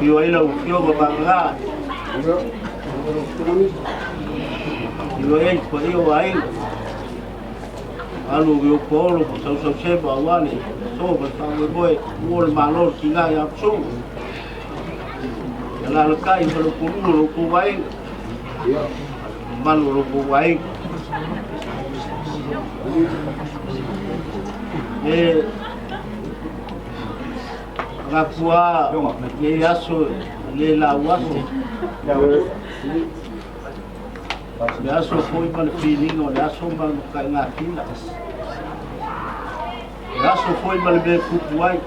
Yo ilo yo Vagana. Yo po yo ai. Alu yo polo so seba wani. So ba ta boy wol malor kinga ya so. La kai lo ku wai. Malu ku wai. Rakua ye yaso le la waso yaso foi mal feeling o yaso mal kai na fila yaso foi mal be kutuai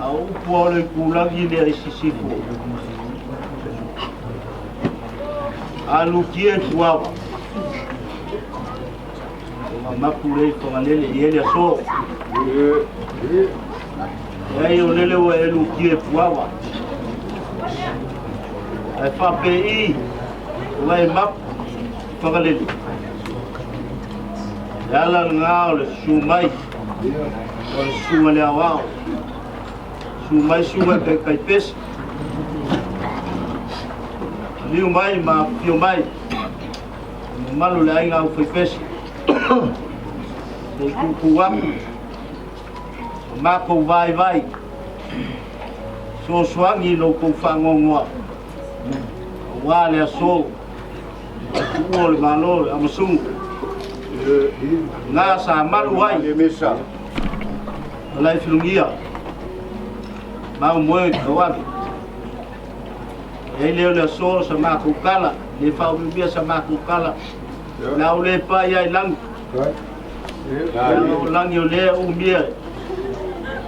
au pole kulagi le sisifu alu kie tuava mapure ko alele yele so eu lele o elu kie puava ai fa pi vai map fagalele yala ngao sumai o sumale awao sumai kai pes liu mai ma pio mai malu le ngao foi pes de kukuam mako vai so swangi no ko fangongoa wale so kuol malo Amasunu na sa malu wai mesa lai filungia mau moe kawan Leoleoga sa mako kala le fau bia sa mako kala na ule pa ya lang lang yo le umia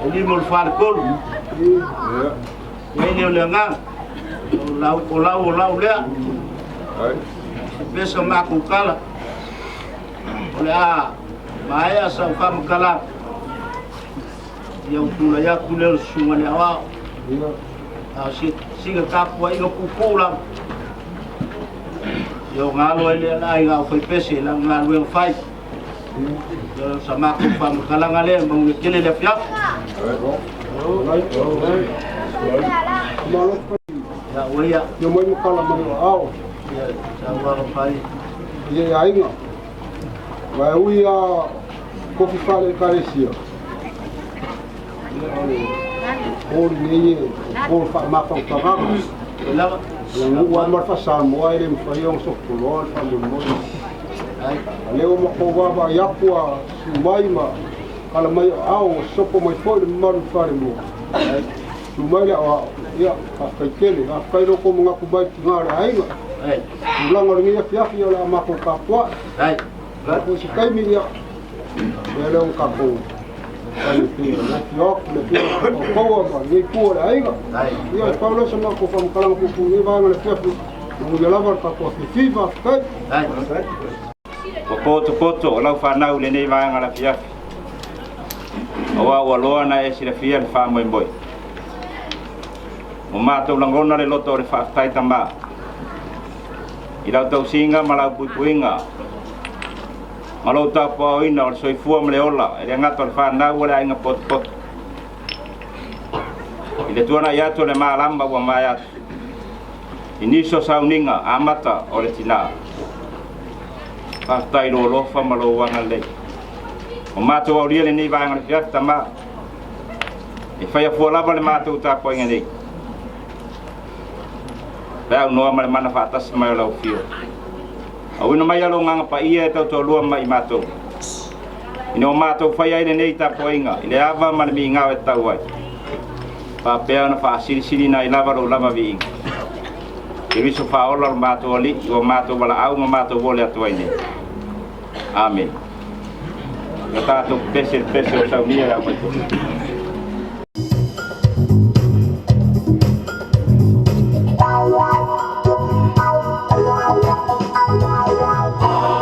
ini mau farkol Leoleoga lau le besa mako kala ole a mai sa fam kala yang pula ya kulel sungane awa singa kapua ino kukula yo ngalo ele ai ngau foi pese la ngalo en fai yo sama ku fam kala ngale mong kele le fiap ya oya yo mo kala mo au ya sawa fai ye ainga wa uia ko fi fale karesia Ori ni ko fa ma fa ta la wa ma fa sa mo ai le fa yo so ko fa mo ai le mo ko wa ya ko sumai ma kala mai au so ko mai fo le ma fa le mo sumai la ya ka kele ka kai ro ko mo ku bai ngara ai ai ulang ori ni ya yo la ma ko ka kwa ai la ko si kai mi ya le un capo ai pia na fiok le pia ko ba ni ko ai ga ia Paulo sama ko fam kalang ku ni ba le pia mo ya lava ka ko fiva kai ai poto la fa na le nei va ngala pia wa loa na e sira fia le fa mo boy o mato langona le loto le fa tai tamba ila tau singa mala puinga malo ta pa ina o soi fu am leola e nga to fa na wala inga pot ile tuana ya to le malamba wa maya iniso sauninga amata o le tina pa tai lo fa malo wanga le o mato o riele ni va nga fiat tama e fa ya fu la le mato ta po inga ni ba no ma mana fa tas ma lo fio au ina mai alo nganga pa ia to lua mai mato ino mato fai ai nei ta poinga ile ava ma mi nga e tau ai pa pe ana fa sili na ila varo lava vi e viso fa ola mato ali o mato wala au mato vole atu ai nei amen ya ta to pese o sa unia la mai Oh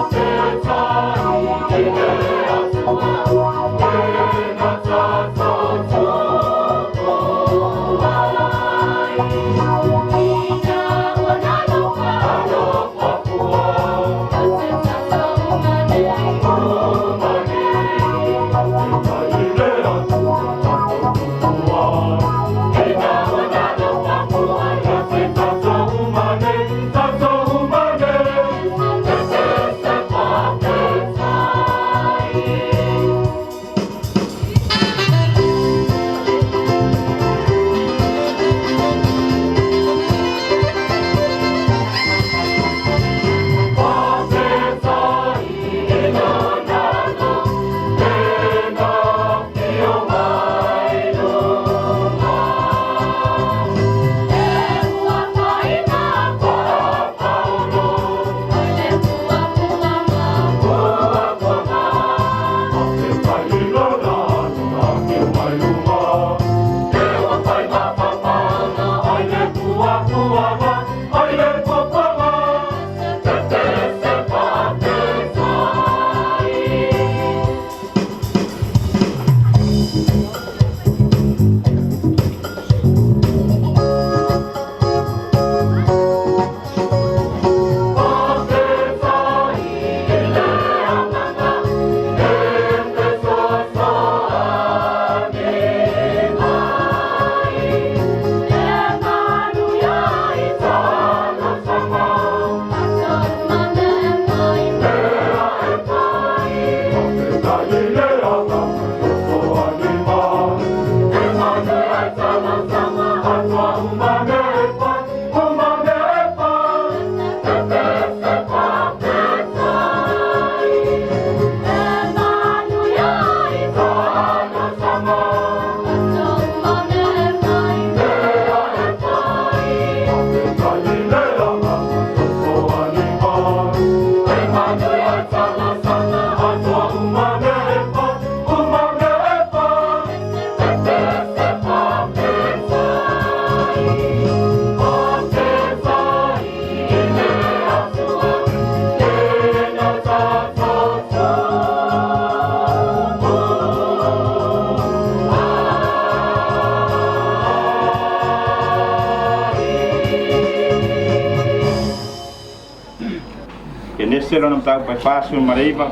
ke nese lona mtau pai fasu mareiva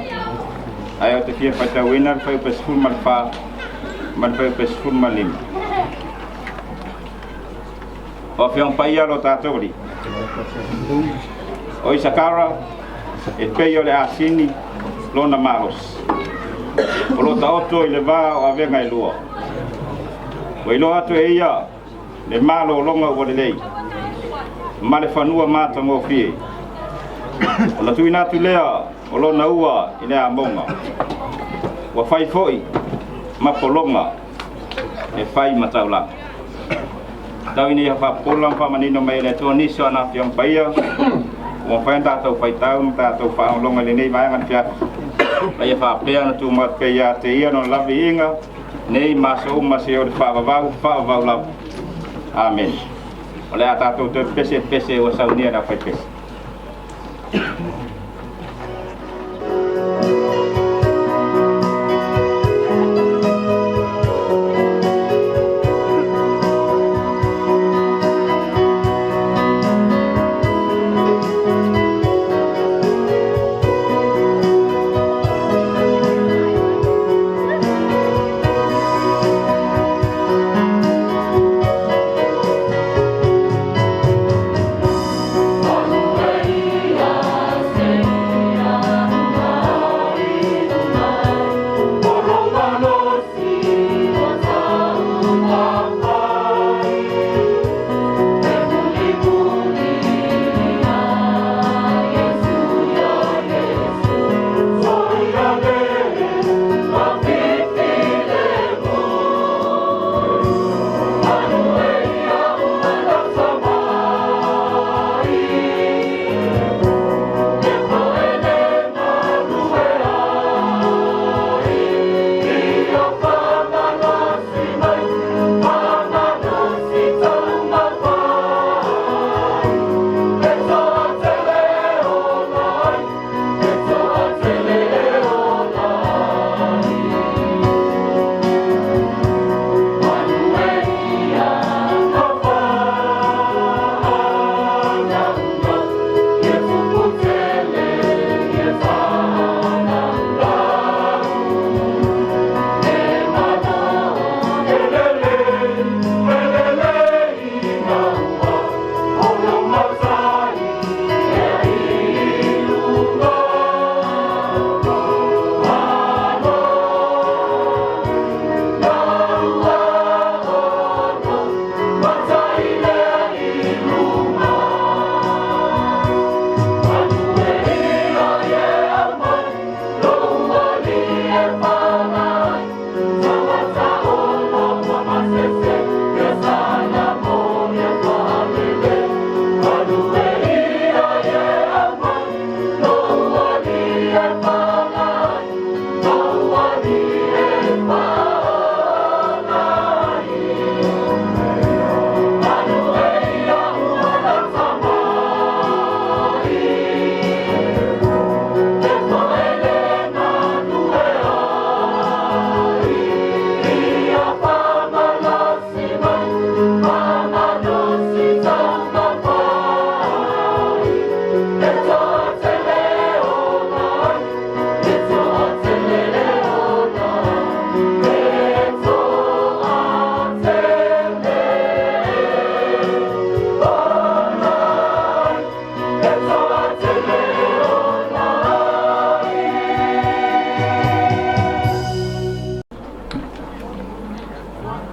ai o te fia pai tau ina pai pai sful mal fa man pai pai sful malim o fiong pai alo tatori o isakara e pei o le asini lona maros o lo taoto i le va o avenga i lua o ilo atu e ia le malo longa o le lei ma le fanua mata mo fie o la tuina tu lea o lo na ua i le amonga wa fai foi ma polonga e fai mataula tau ini fa polang fa manino mai le to niso na fiong paia o fa enta tau fai tau ta tau fa longa le nei vai ngan fia ai fa pea na tu ma pea te ia no la vinga nei maso se o fa va la amen ole ata tu te pese o saunia na fai pese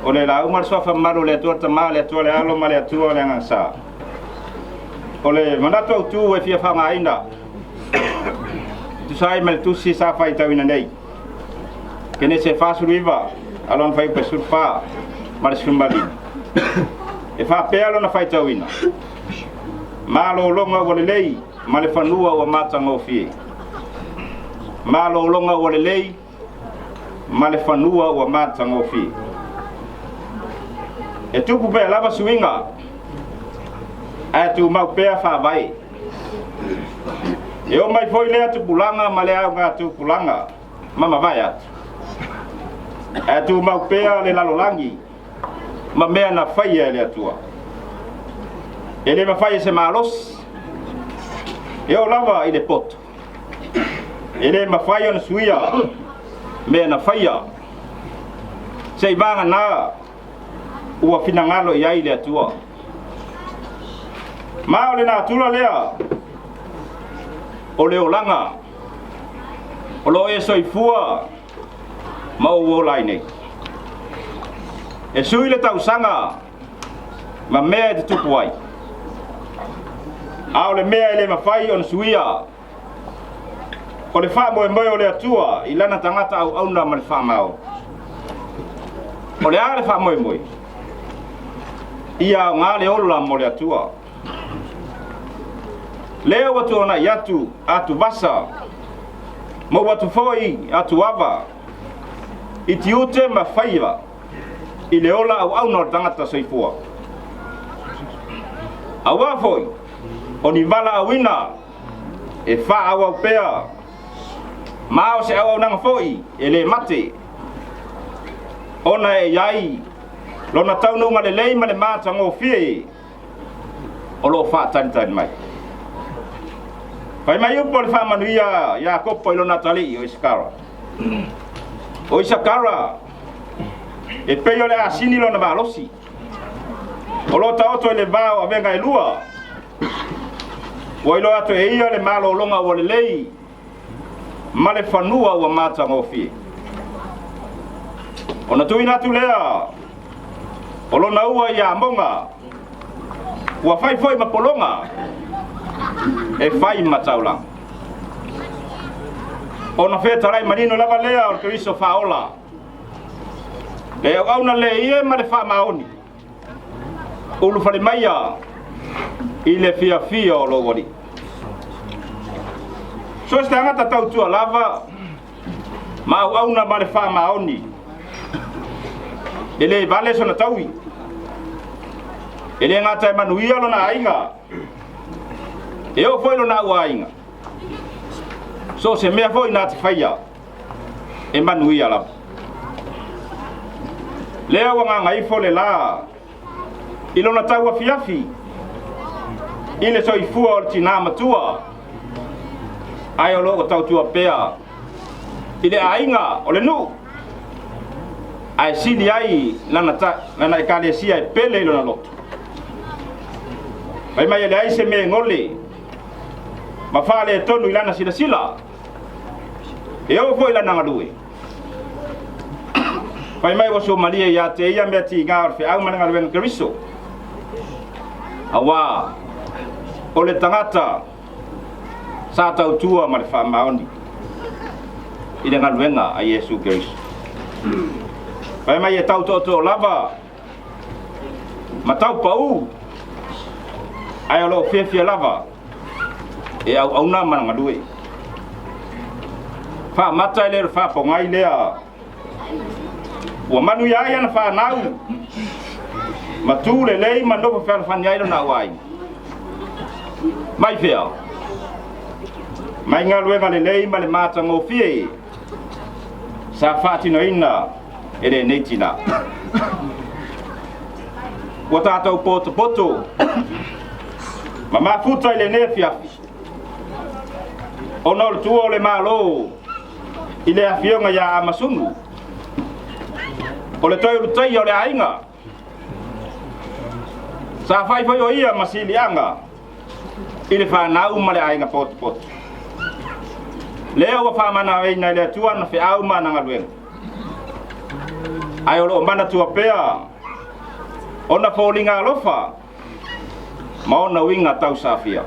ole la umar sofa maru le tuarta ma le tuale alo ma le tua le ngasa ole manato tu e fia fanga ainda tu sai mal tu si sa fai tawina nei kene se fa suriva alon fai pe surfa mar sumbali e fa pelo na fai tawina malo longa wole lei ma le fanua o mata ngofi malo longa wole lei ma le fanua o mata ngofi e tupu pe lava swinga a tu mau pe fa vai e o mai foi le atu pulanga ma le nga tu pulanga mama vai a tu mau pe le lalolangi ma me na fai le atua ele ma fai se malos e o lava i le poto ele mafai ona suia me na faia sei vanga na ua finangalo iai le atua ma ole na tula lea o Leoleoga o lo e soifua ma o lai nei e sui le tausanga ma mea te tupu ai a ole mea ele mafai on suia o le wha moe moe o le atua i lana tangata au auna ma le wha mao o le a le wha moe moe ia ngā le ola mo le atua leo watu ona i atu vasa mo watu foi atu ava i tiute ma whaiva i le ola au auna o tangata soifua au a foi o ni vala awina e wha au au pea mao se au au nanga foi e le mate ona e iai lona taunu ma le lei ma le mata ngō fie o lo wha tani mai pai mai upo le wha manuia ia kopo i lona tali o Isakara o Isakara e pei o le asini lona valosi o lo taoto i le vao a venga e lua o ilo ato e ia le malo longa o le lei ma le whanua ua mata ngō fie o na tui natu lea o lona ua ia monga ua whai foi ma polonga e whai ma taulang o na whetarai manino lava lea o Keriso whaola le au auna le ie ma le wha maoni ulu whare maia i le fia o logori so ste angata tautua lava ma au auna ma le wha maoni ele vale sona taui ele ngata manuia lona ainga e o foi lona ainga so se mea foi na te faia e manuia la lea wanga ngai fo le la i lona taua fiafi i le soifua o tina matua ai o logo tautua pea i le ainga o le nu ai sili ai lana ekalesia e pele lona loto pai mai ai se me ngole ma fale tonu ilana sila e o foi lana ngadue pai mai o so malia ya te ia me ti ngar fe au mana ngalwen Keriso awa o le tangata sa tau tua ma le fa maoni i le ngalwenga a Yesu Keriso pai mai e tau to lava ma tau pau ai alo fia lava e au na mana ngadue fa mata le fa pongai lea ua manu ia ia na fa nau ma tu le lei ma no fa fa nyai na wai mai fea mai ngalwenga le lei ma le mata ngo fie sa fatino ina ele netina wa tatou poto mama futa ile nefia onol tuo le malo ile afionga ya Amasunu ole toi rutai ole ainga sa fai foi o ia masilianga ile fa na umale ainga pot leo wa fa mana we na le tua na fe au mana ngalwen ai olo mana tua pea ona folinga lofa maona winga tau safia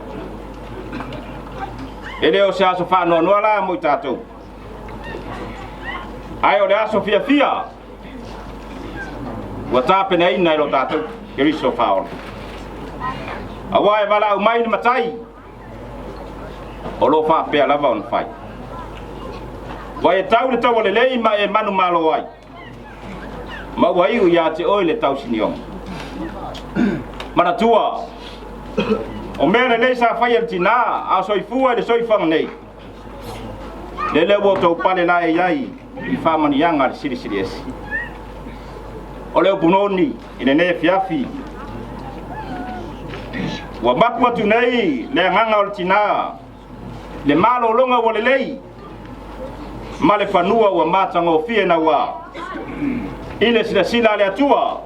ele o se aso fa no la mo tatou ai ole aso fia wa tape nei na lo tatou Keriso faol awai vala umai matai olo fa pe lava on fai vai tau le tau le lei ma e manu malo ai ma wai u ya te oile tau siniong mana tua o mele le sa fai el tina a soifua le soifang nei le wo to pale la ai i fa mani yanga le siri esi o le punoni ine ne fiafi wa bakwa tu nei le nganga o tina le malo longa o le lei ma le fanua ua matagofie na ua i le silasila le atua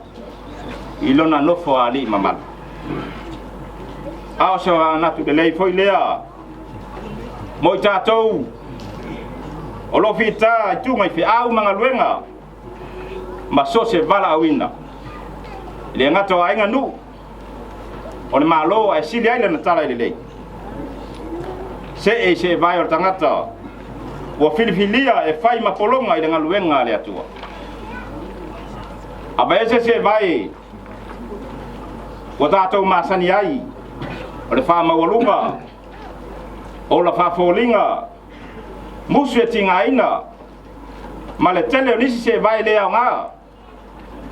i lona nofo alii mamalu ao se anatu le lei foi lea mo i tatou o lo fita i tunga i feau magaluega ma so se valaauina i le agata o aiga nuu o le malo ae sili ai lana tala i le lei se vai o le tagata ua filifilia e fai mapologa i le galuega a le atua ava ese se vai ua tatou masani ai o le faamaualuga o la faafoliga musu e tigaina ma le tele o nisi se vai le aoga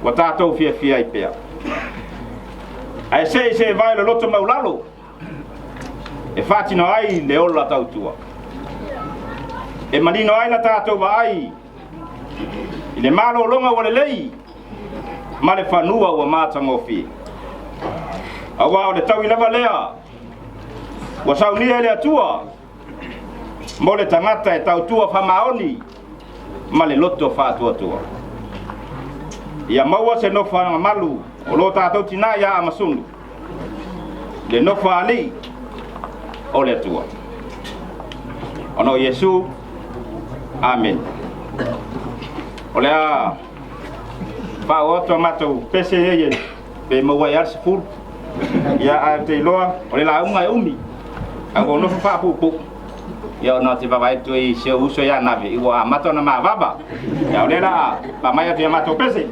ua tatou fiafia ai pea ae se vai le loto maulalo e fatino ai le ola tautua e malino ai na tatou vaai i le malologa ua lelei ma le fanua ua matagofie aua o le tau i lava lea ua saunia i le atua mo le tagata e tautua famaoni ma le loto faatuatua ia maua se nofa agamalu o lo tatou tina ia Amasunu le nofa alii o le atua ono Iesu amen o lea faaoato matou pese ie pe maua i arsefulu ia a te iloa o le lauga e umi au nofo faapupu ia ona te vavaetu i se uso ia nave i ua amata ona mavava ia o le la pamai atu ia matou pese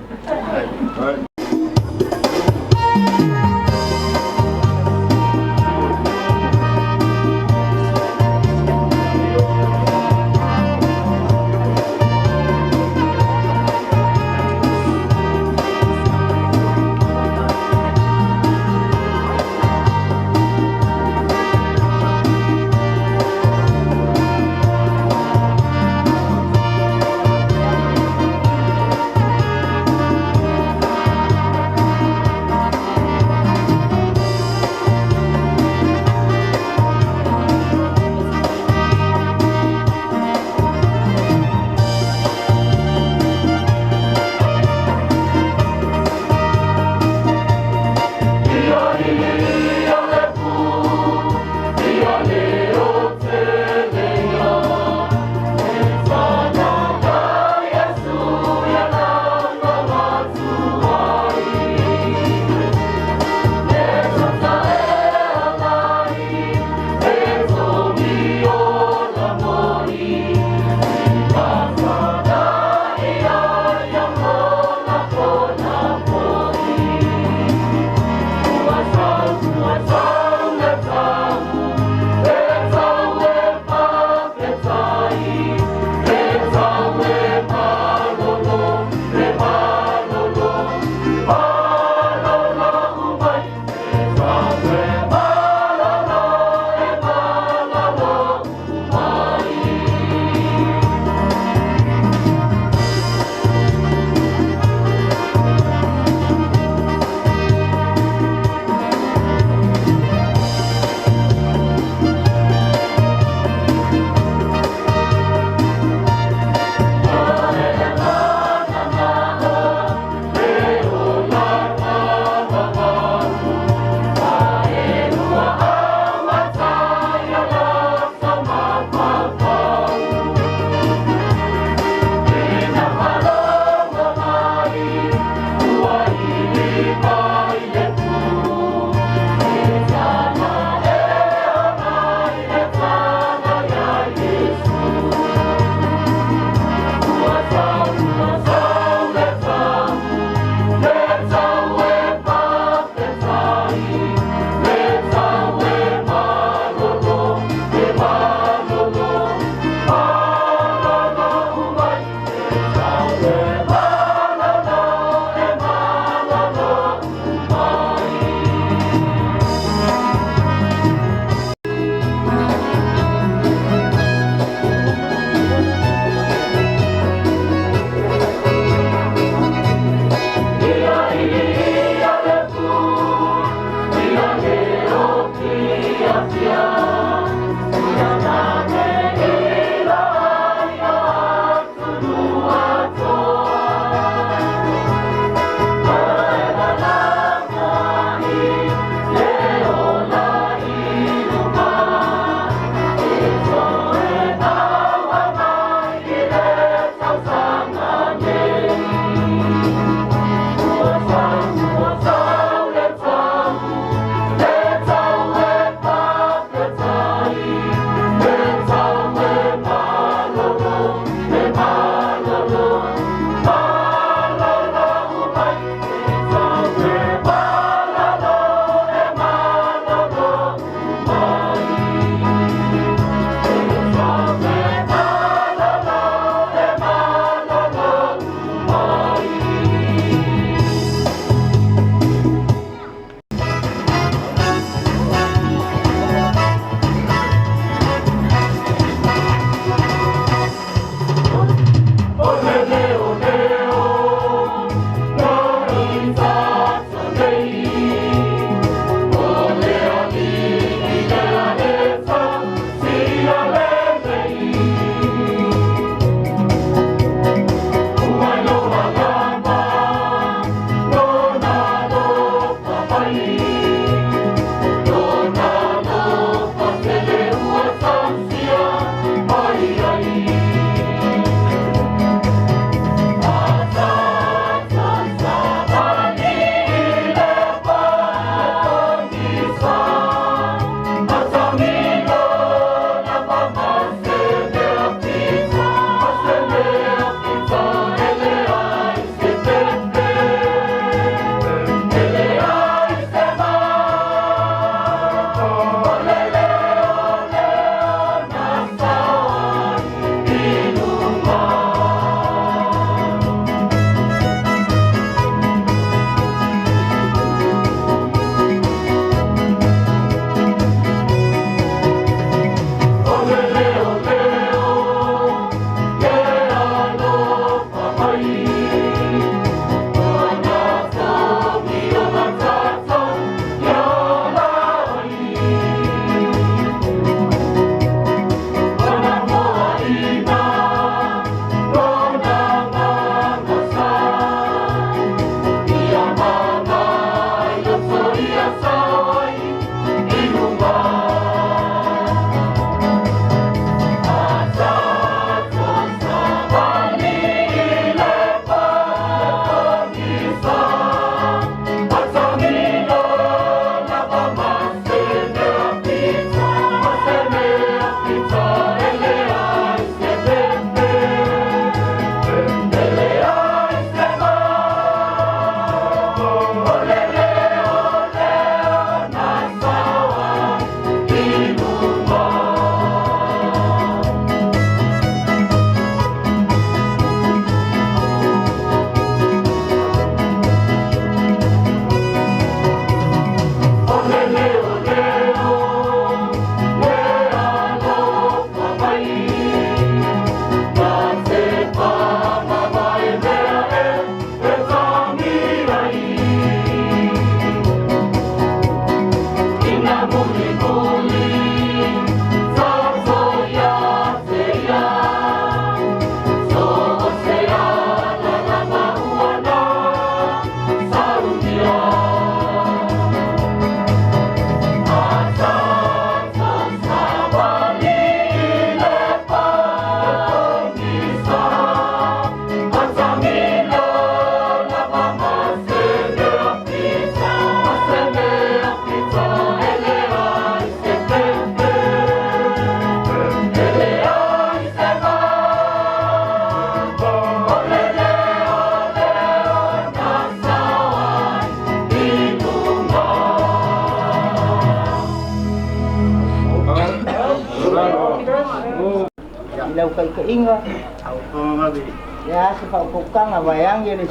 lau ka inga au pangabi ya se fa ko kanga wayang ye le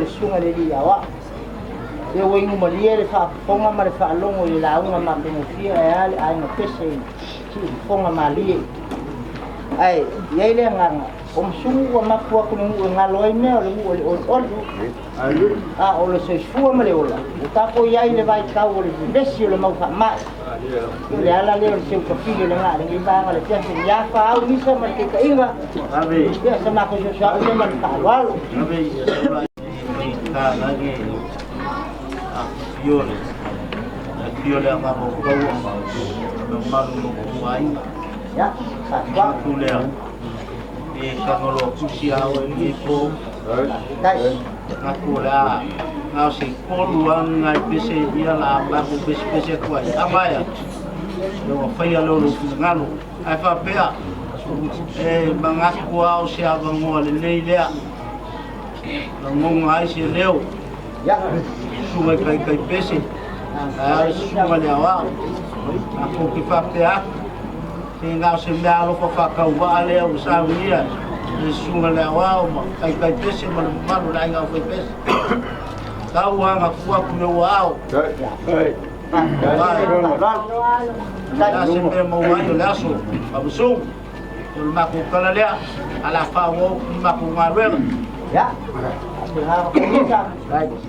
sunga le dia wa ye wingu malia le fa ponga ma le fa longo le launga ma pe fia ya le ai no pese ki ponga mali ai ye le nganga om sungu ma ko ko ngu ngaloi me o le o o le se fu ma le ola ta ko ya le vai ka o le besi le mau fa ma le ala le o se ko fili le ngare ni ba le pia ya fa au ni se ma ke ka inga abi ya se ma ko jo sa le ma ta wal abi ka lagi fiole ama mo ko no malu no kuai ya sa wa kule e kangolo kusia o ni po dai aku la ngau si poluang ngai pese dia la ba ku pese kuai amaya no faia lo ngalo ai fa pea e mangaku au si ava mo le nei lea ngonga ai si leo ya sungai kai pese ai sungai le awa aku ki fa pea tinggal sembialo fa wa le o sa unia sungai le awa kai pese malu lai ngau fa pese kau hanga kuwa kuno wao ya sempre mo wanyo laso Amasunu ul maku kala le ala fa wo maku ngarwe ya aku harap bisa baik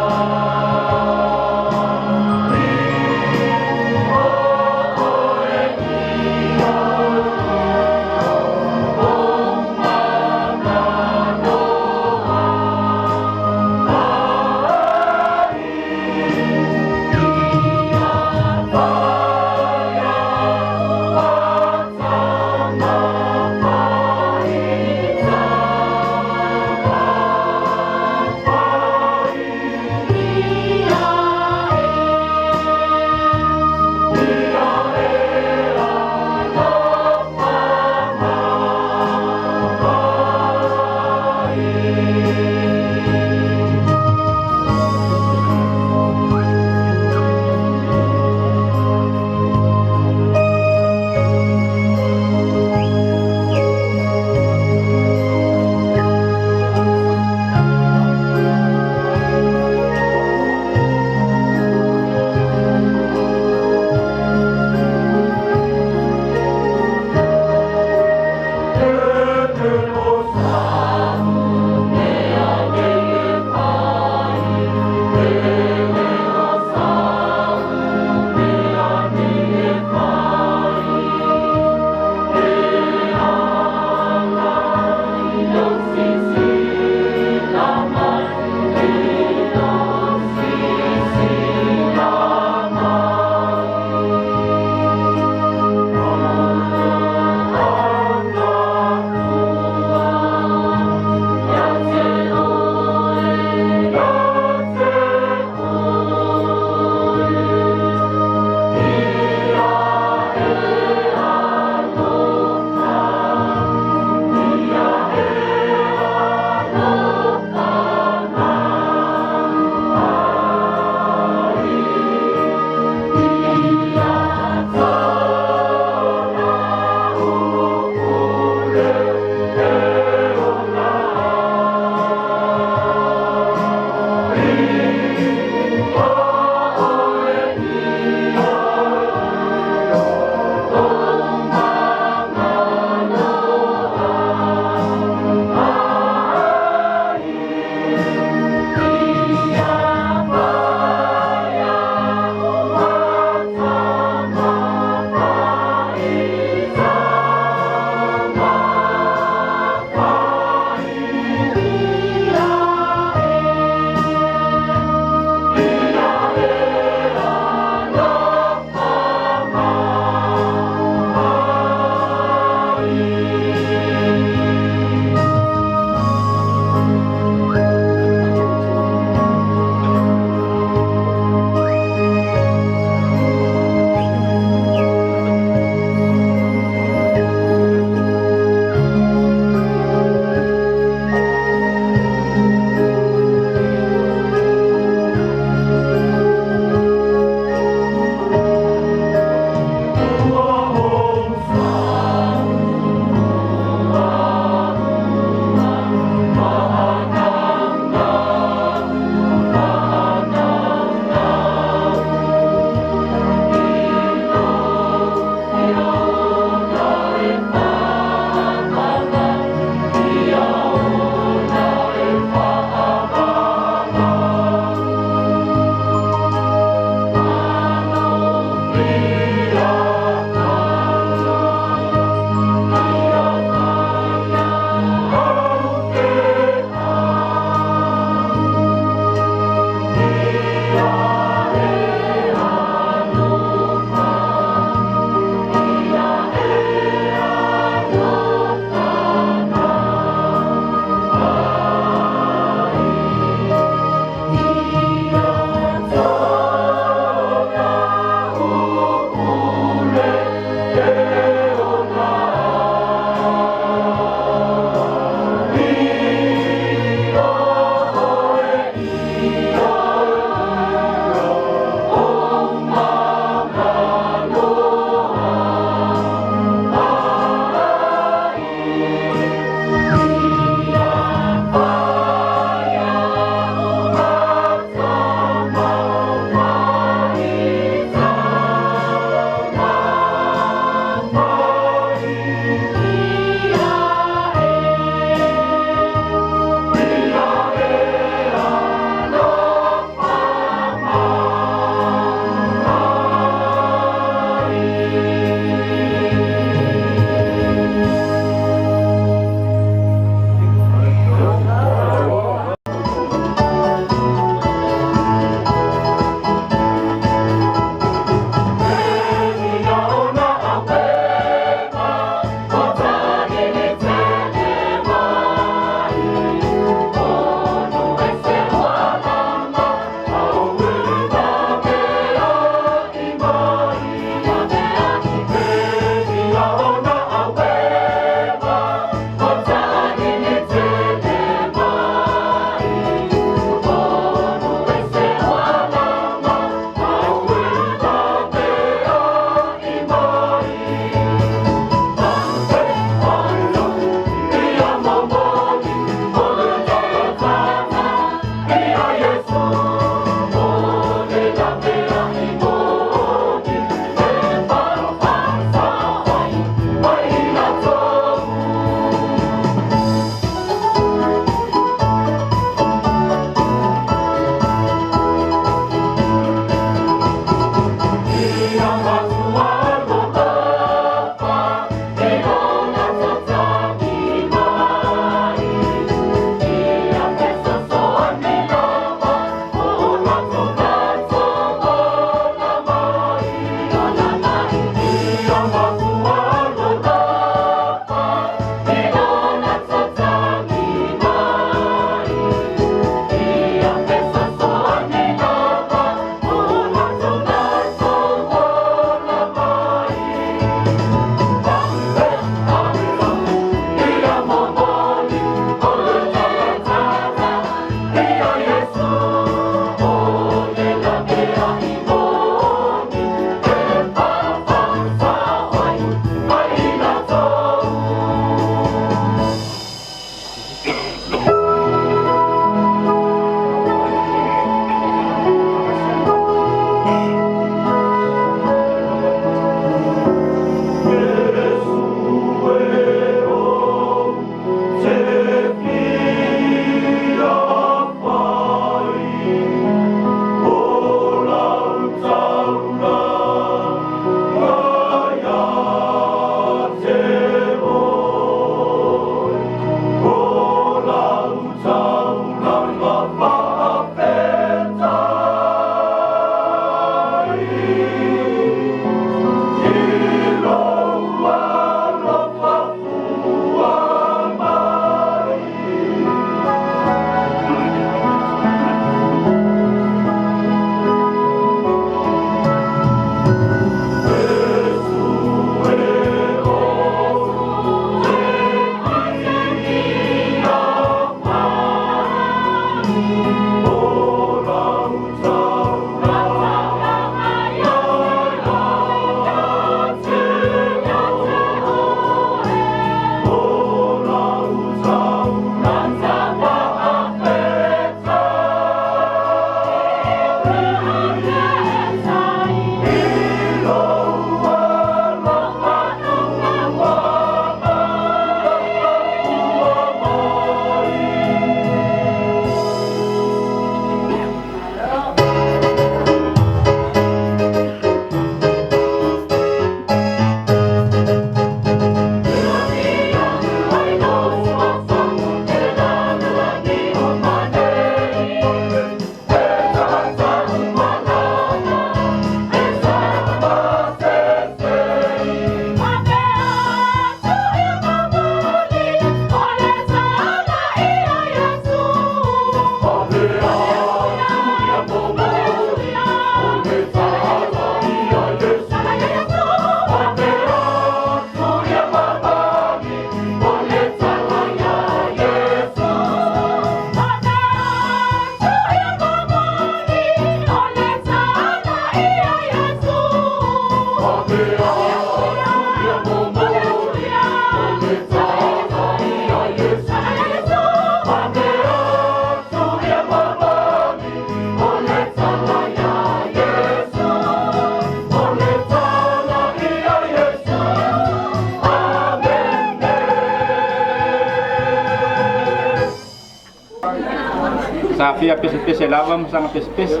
Safia pese lava masanga pese.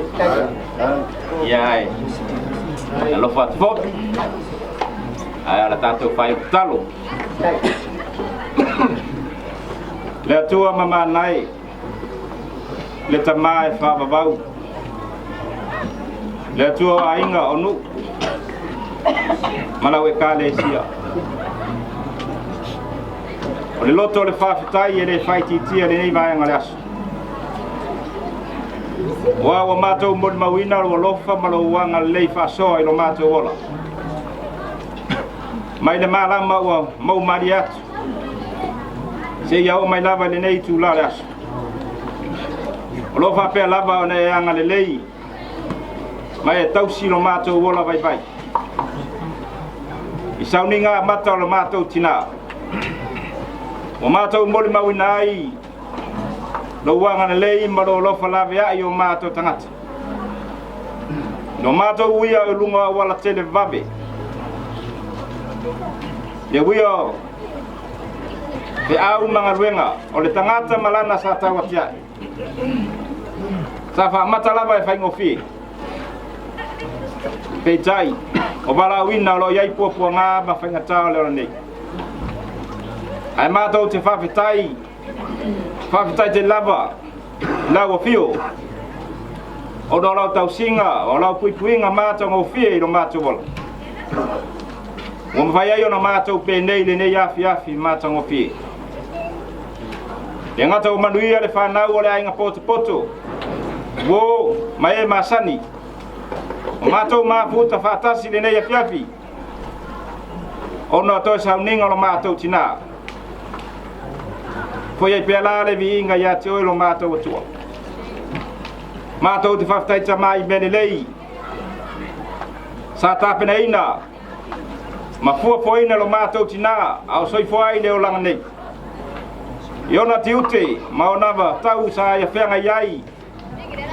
Ya ai. Alo fat. Ai ala tato fai talo. Le tua mama nai. Le tamai fa babau. Le tua ainga onu. Malawe kale sia. O le loto le whawhitai e le whaititia le nei mai angaleasu. Wa mātou mori mawina o lofa malo wanga lei whasoa i lo mātou ola. Mai le maalama ua mau mari atu. Se iau mai lava le nei tu la le asu. O lofa pea lava o ne anga le lei. Mai e tausi lo mātou ola vai vai. I sauninga mata o lo mātou tina. O mātou mori mawina ai. Lo wanga na lei ma lo lofa lawe ai o mātou tangata. No mātou uia o lunga wala tele vabe. Le uia pe au mga ruenga o le tangata malana sa tawa tia. Sa fa mata lava e whaingofi. Pe tai o wala wina o lo iai puapua ngā ma whaingatao leo nei. Ai mātou te whawhitai te lava lau o fio o no lau tau singa o lau puipuinga mātou ngau fia i lo mātou wala o mwhai ai o na mātou pe nei le nei afi mātou ngau fia le ngata o manuia le whanau o le ainga poto wo mai e masani o mātou mafuta whatasi le nei afi o no toi sauninga o lo mātou tina foi ai pela le vinga ya te oilo mātou atua. Mātou te whaftai tamai mene lei. Sa tāpena ina. Ma fua foina lo mātou tina au soifoai leo langa nei. Iona te ute, maonava tau sa ia whenga iai.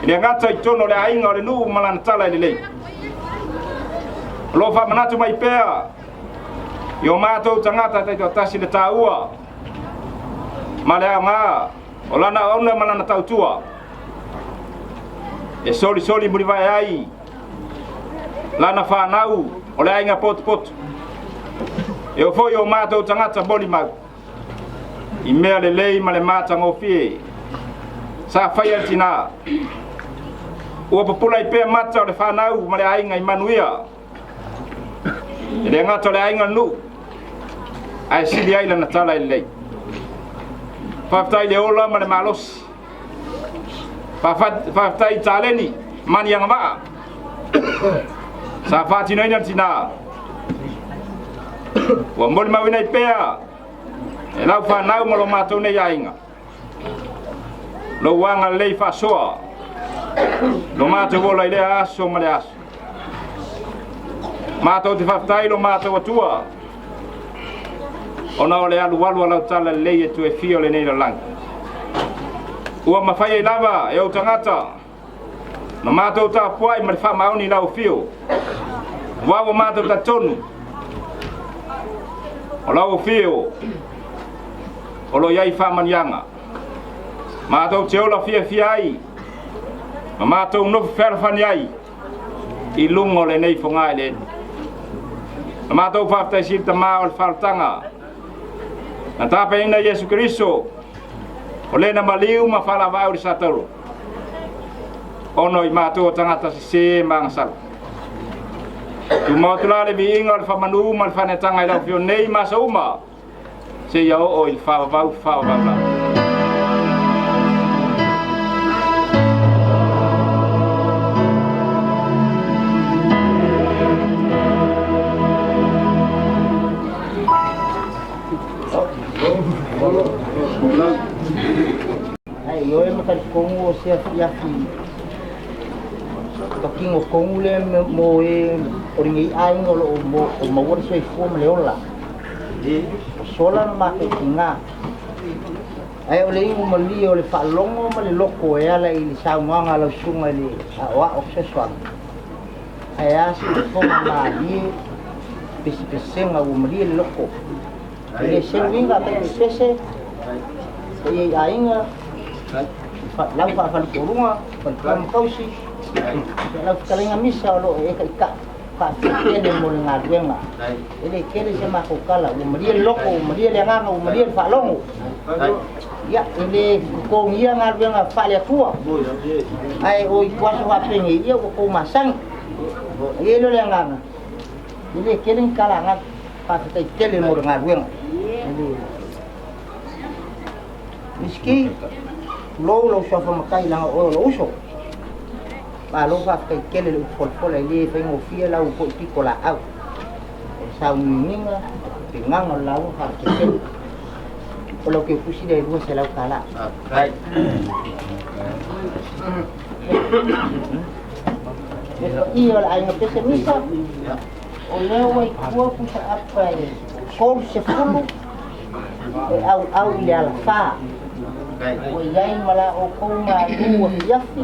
Le ngata i tono le ainga o le nuu malana tala le lei. Lo whamanatu mai pēa. Io mātou tangata te tasi le tāua. Ma le anga o lana ona malana tautua e soli muri vai ai lana whanau o le ainga poto e o foi o mātou tangata boli mau i mea le lei ma le māta ngofie sa whaia tina ua papula i pēa mata o le whanau ma le ainga i manuia e le ngata o le ainga nu ai sili aila na tala i lei Whaftai le ola ma le malosi. Whaftai taleni mani anga maa. Sa whātino ina tina. Wa mori mawina i pēa. E lau whanau ma lo mātou nei ainga. Lo wanga lei whasoa. Lo mātou wola i le aso ma le aso. Mātou te whaftai lo mātou atua. Ona o le alu lau tala lei e tu e fio le nei la lang. Ua mawhai e lava e au tangata. Na mātou ta puai ma le whamaoni lau fio. Wawa mātou ta tonu. O lau fio. O lo iai whamanianga. Mātou te ola fia ai. Ma mātou nofu wherwhani ai. I lungo le nei whongai le. Ma mātou whaftai sirta maa o le whaltanga. Na tāpe ina Yesu Kristo o lena maliu ma whala vau ri satauro ono i mātou tangata se mangasalo tu mautula le viinga le whamanu ma le whanetanga i lau fio nei masa uma se iau o i whawavau lau Ai yo e maka kongu o sia fiafi. Takingo kongu le mo e oringi ai ngolo mo mo so i fo me ola. Sola na maka kinga. Ai ole ingo mali ole fa longo mali loko e ala i sa manga lo sunga li wa obsession. Ai asi fo ma li pesi nga o mali loko. Ele se winga te sese. E ainga lau fa'afalipurunga falikausi lau fikalenga misa o lo'o e kaika fa'afekele mo le galuega ele kele se makokala ua malia le loko ua malia le agaga ua malia le fa'alogo ia ele kogia galuega fa'aleatua ae o ikuaso fa'apegeia ua kou masagi ia lo le agaga ele kele kalaga fa'afekaitele mo le galuega ele miski lo sofa makai lang o lo uso ba lo fa kai kele le fol ele fa ngo fia la ko tiko la au sa ninga pingang la lo fa kele o lo que pusi de lo se la kala ai eso io la ai no pese misa o le wai ko pusa apa ko se fulu au ile ala fa Wajai mala o koma dua yafi.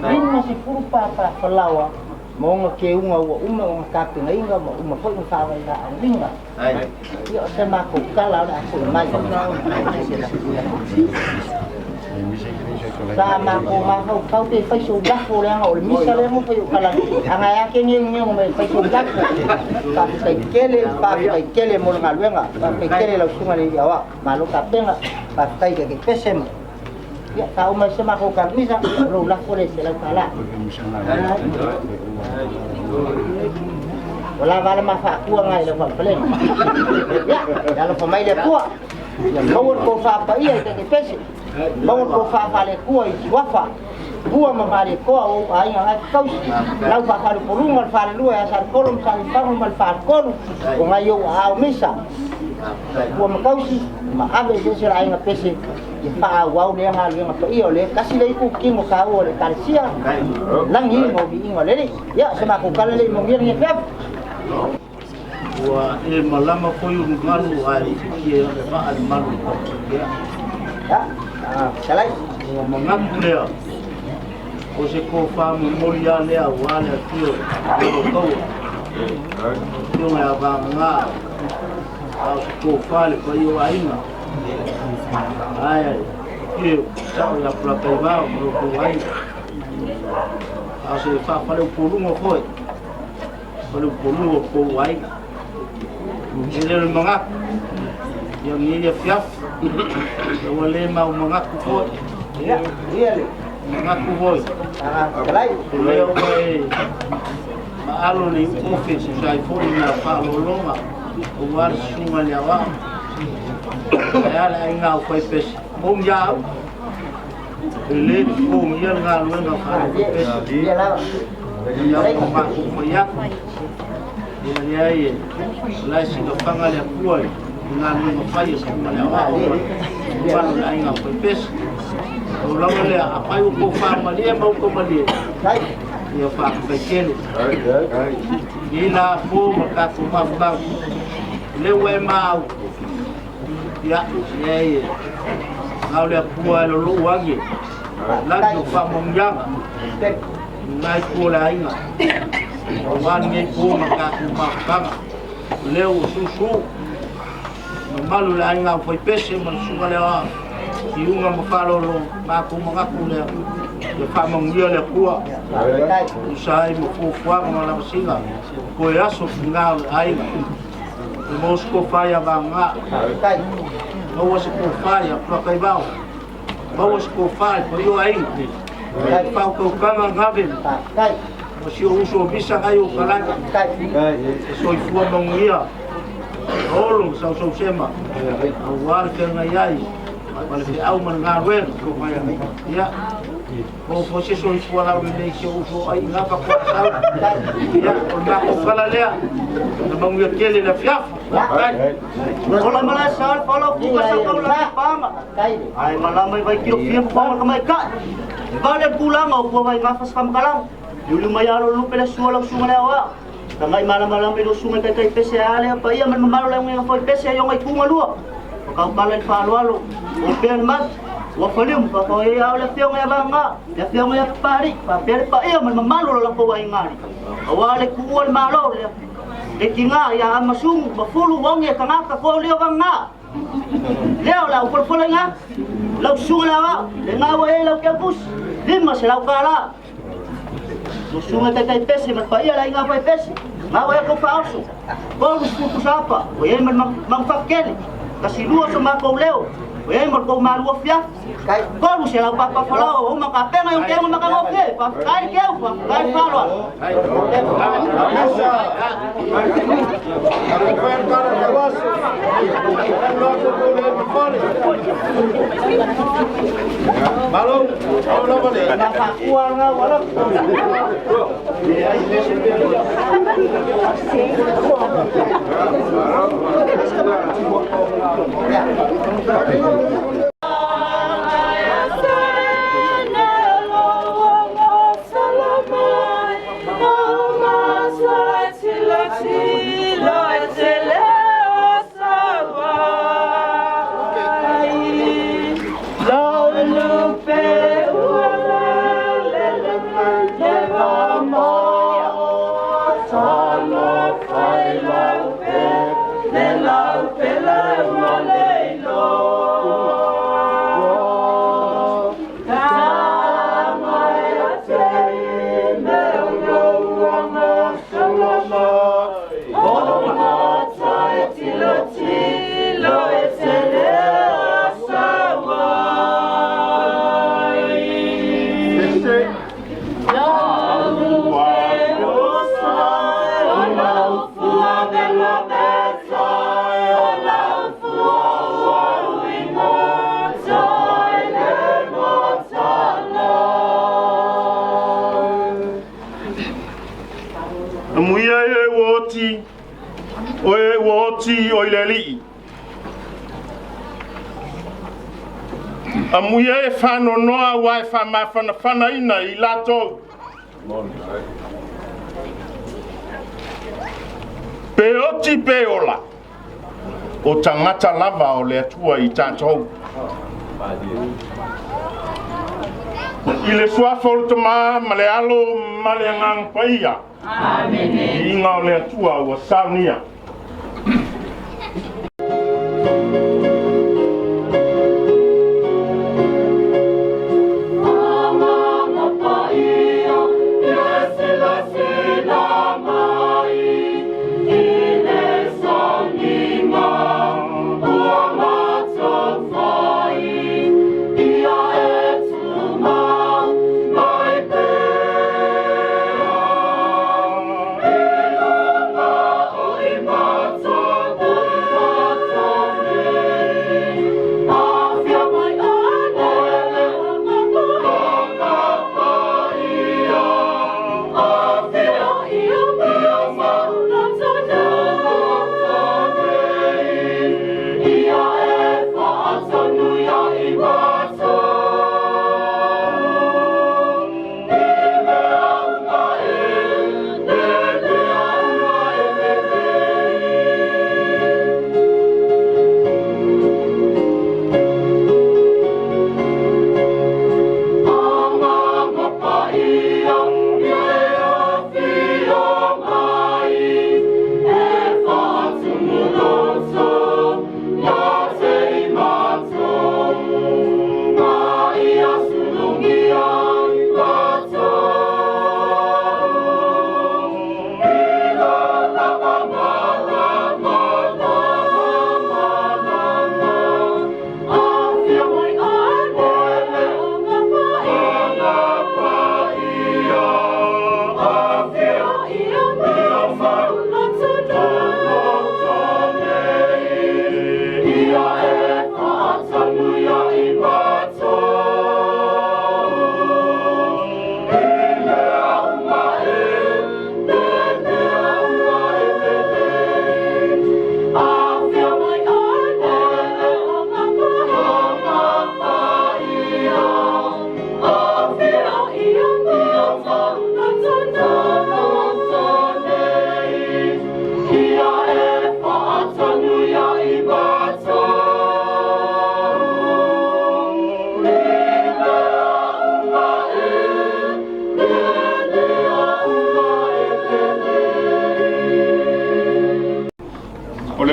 Ini masih puru papa pelawa. Mau ngekeunga wa uma kaki ngainga ma uma ko ngsawa ina alinga. Yo sema ko kala da ko mai. Sama ko ma kau te fai so dak ko le ngol misale mo ko kala. Anga yake ngi mo fai so dak. Pa kai kele mo ngalwenga. Pa kai kele la sunga le yawa. Malu kapenga. Partai ke pesem ya tahu masih maku karnisa lo lah boleh selalu kalah wala wala mafa kuah ngai lo palen ya dalam pemain dia kuah yang bawon ko fa pa iya ke pesem bawon ko fa le kuah wafa kuah mafale ko ai ngai kau lau fa fa purungal fa lu ya sar kolom sar pang mal fa kolom ko ngayo au misa kuah makausi maabe sesira ai ngapese pa wau le nga le ngapa iyo le kasi le ku kingo ka o le tarsia lang hi mo bi ingo le ya sama ko kala le mo ngi pep wa e malama ko yu malu ai ki e fa al malu ya salai wa mangam le o se ko fa mo molia le wala tio ko yo ya ba nga ko fa le ko yo ainga ai que sao ya para pegar o vai a se fa para o pulungo foi para o pulungo ko vai ele o mangak yang ni fiaf o le ma o mangak ko foi ya ele mangak ko foi salai le o vai ma alo ni office sai foi na fa lo longa o war sunga le wa ya la inga ko pes bom ya le bom ya nga lo nga fa pes dia la ya ko ma ko ya ya ye la si do panga le kuoi nga lo fa ya ko ma wa fa la inga ko pes o la le apa ko fa ma le ma ko ma le ya fa ko kele ila po ma ka ko ma ba le we ma ya ye ngau le pua lo lu wangi la do fa mong yang nai ko la inga wan nge ko maka ku maka le o susu malu la inga foi pese man sunga le wa ki unga mo falo lo ma ku maka ku le fa mong ye le pua sai mo fu fa mo la singa ko ya so ngau ai Mosco faya banga, bawa sekolah faya, pakai bau, bawa sekolah faya, bayu aing, pau kau kanga ngabin, masih usul bisa kayu kalang, soi fua mengia, olong sau sema, awal kena yai, malah au mengawen, ya. O fosse só isso lá o início o aí lá para passar ya o kala lea não me aquele na fiaf Kalau malah soal follow buka sama ulang pama. Ay malam may kilo film pama kamay ka. Bale pulang o ko may mafas kam kalang. Yung mayaro lu pela sualang sumalawa. Tangay malam may sungai kay PCA pa iya man mamalo lang yung foi PCA yung ay kumaluwa. Pagka balay falwalo. O pen mas wafalim pa ko iya ulat yung banga. Lat yung pari pa per pa iya man mamalo lang ko ay ngani. Awale kuwal malo. Eki nga ya Amasunu mafulu wong ya tanga ka Kolio nga Leo lau pola nga. Lau sunga lawa. Le ngawa e lau kiapus. Lima se lau kala. Lo sunga kai pese mat pa ia lai nga pa pese. Ngawa e ko falso. Ko lu sapa. O e man fakele. Kasi lua so mako leo. O e mo ko malu fia. Ko lu se lau papa falao o makapenga yung kemo makamoke. Pa kai keu pa kai falo. Malung, ano ba ni? Nakakuha nga, wala. Amuia e whano noa wai whana ina I lato. Pe oti pe ola. O tangata lava o le atua I tātou. I le suafa o tama ma le alo ma le ngang paia. Amen. I inga o le atua o saunia.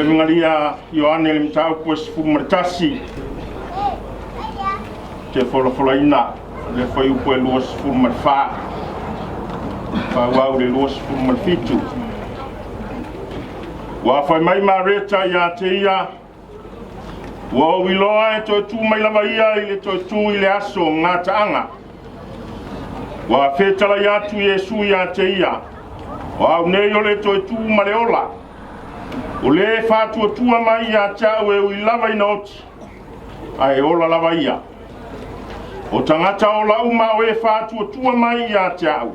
mingalia Ioane le mtau pues fumartasi ke folaina le foi upo e luas fumarfa pa wau le luas fumarfitu wa fai mai mareta ya te ia wa wiloa e to tu mai lava ia ile to tu ile aso ngataanga wa fetala ya tu Yesu ya te ia wa ne yo le to tu maleola o le fatu tua mai ya chau e ui lava inot ai ola lava ia o tangata ola uma o e fatu tua mai ya chau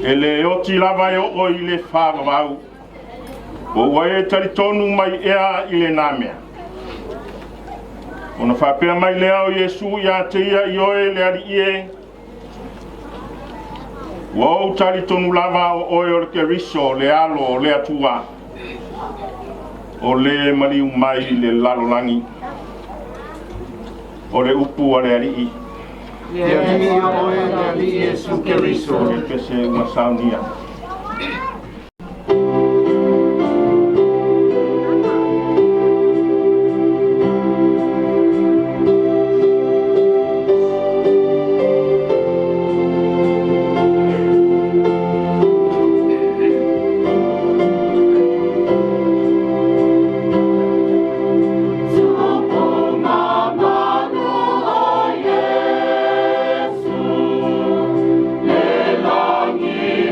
e le oti lava e o i le whavavau o wae taritonu mai ea i le namea o na whapea mai le au Yesu ya te ia i oe le ari ie wa o taritonu lava o oe o le keriso le alo o le atua o le mali mai le lalolangi o le upu o le alii Ia ni o e le alii Yesu Keriso o le pese masaunia Yesu, le langi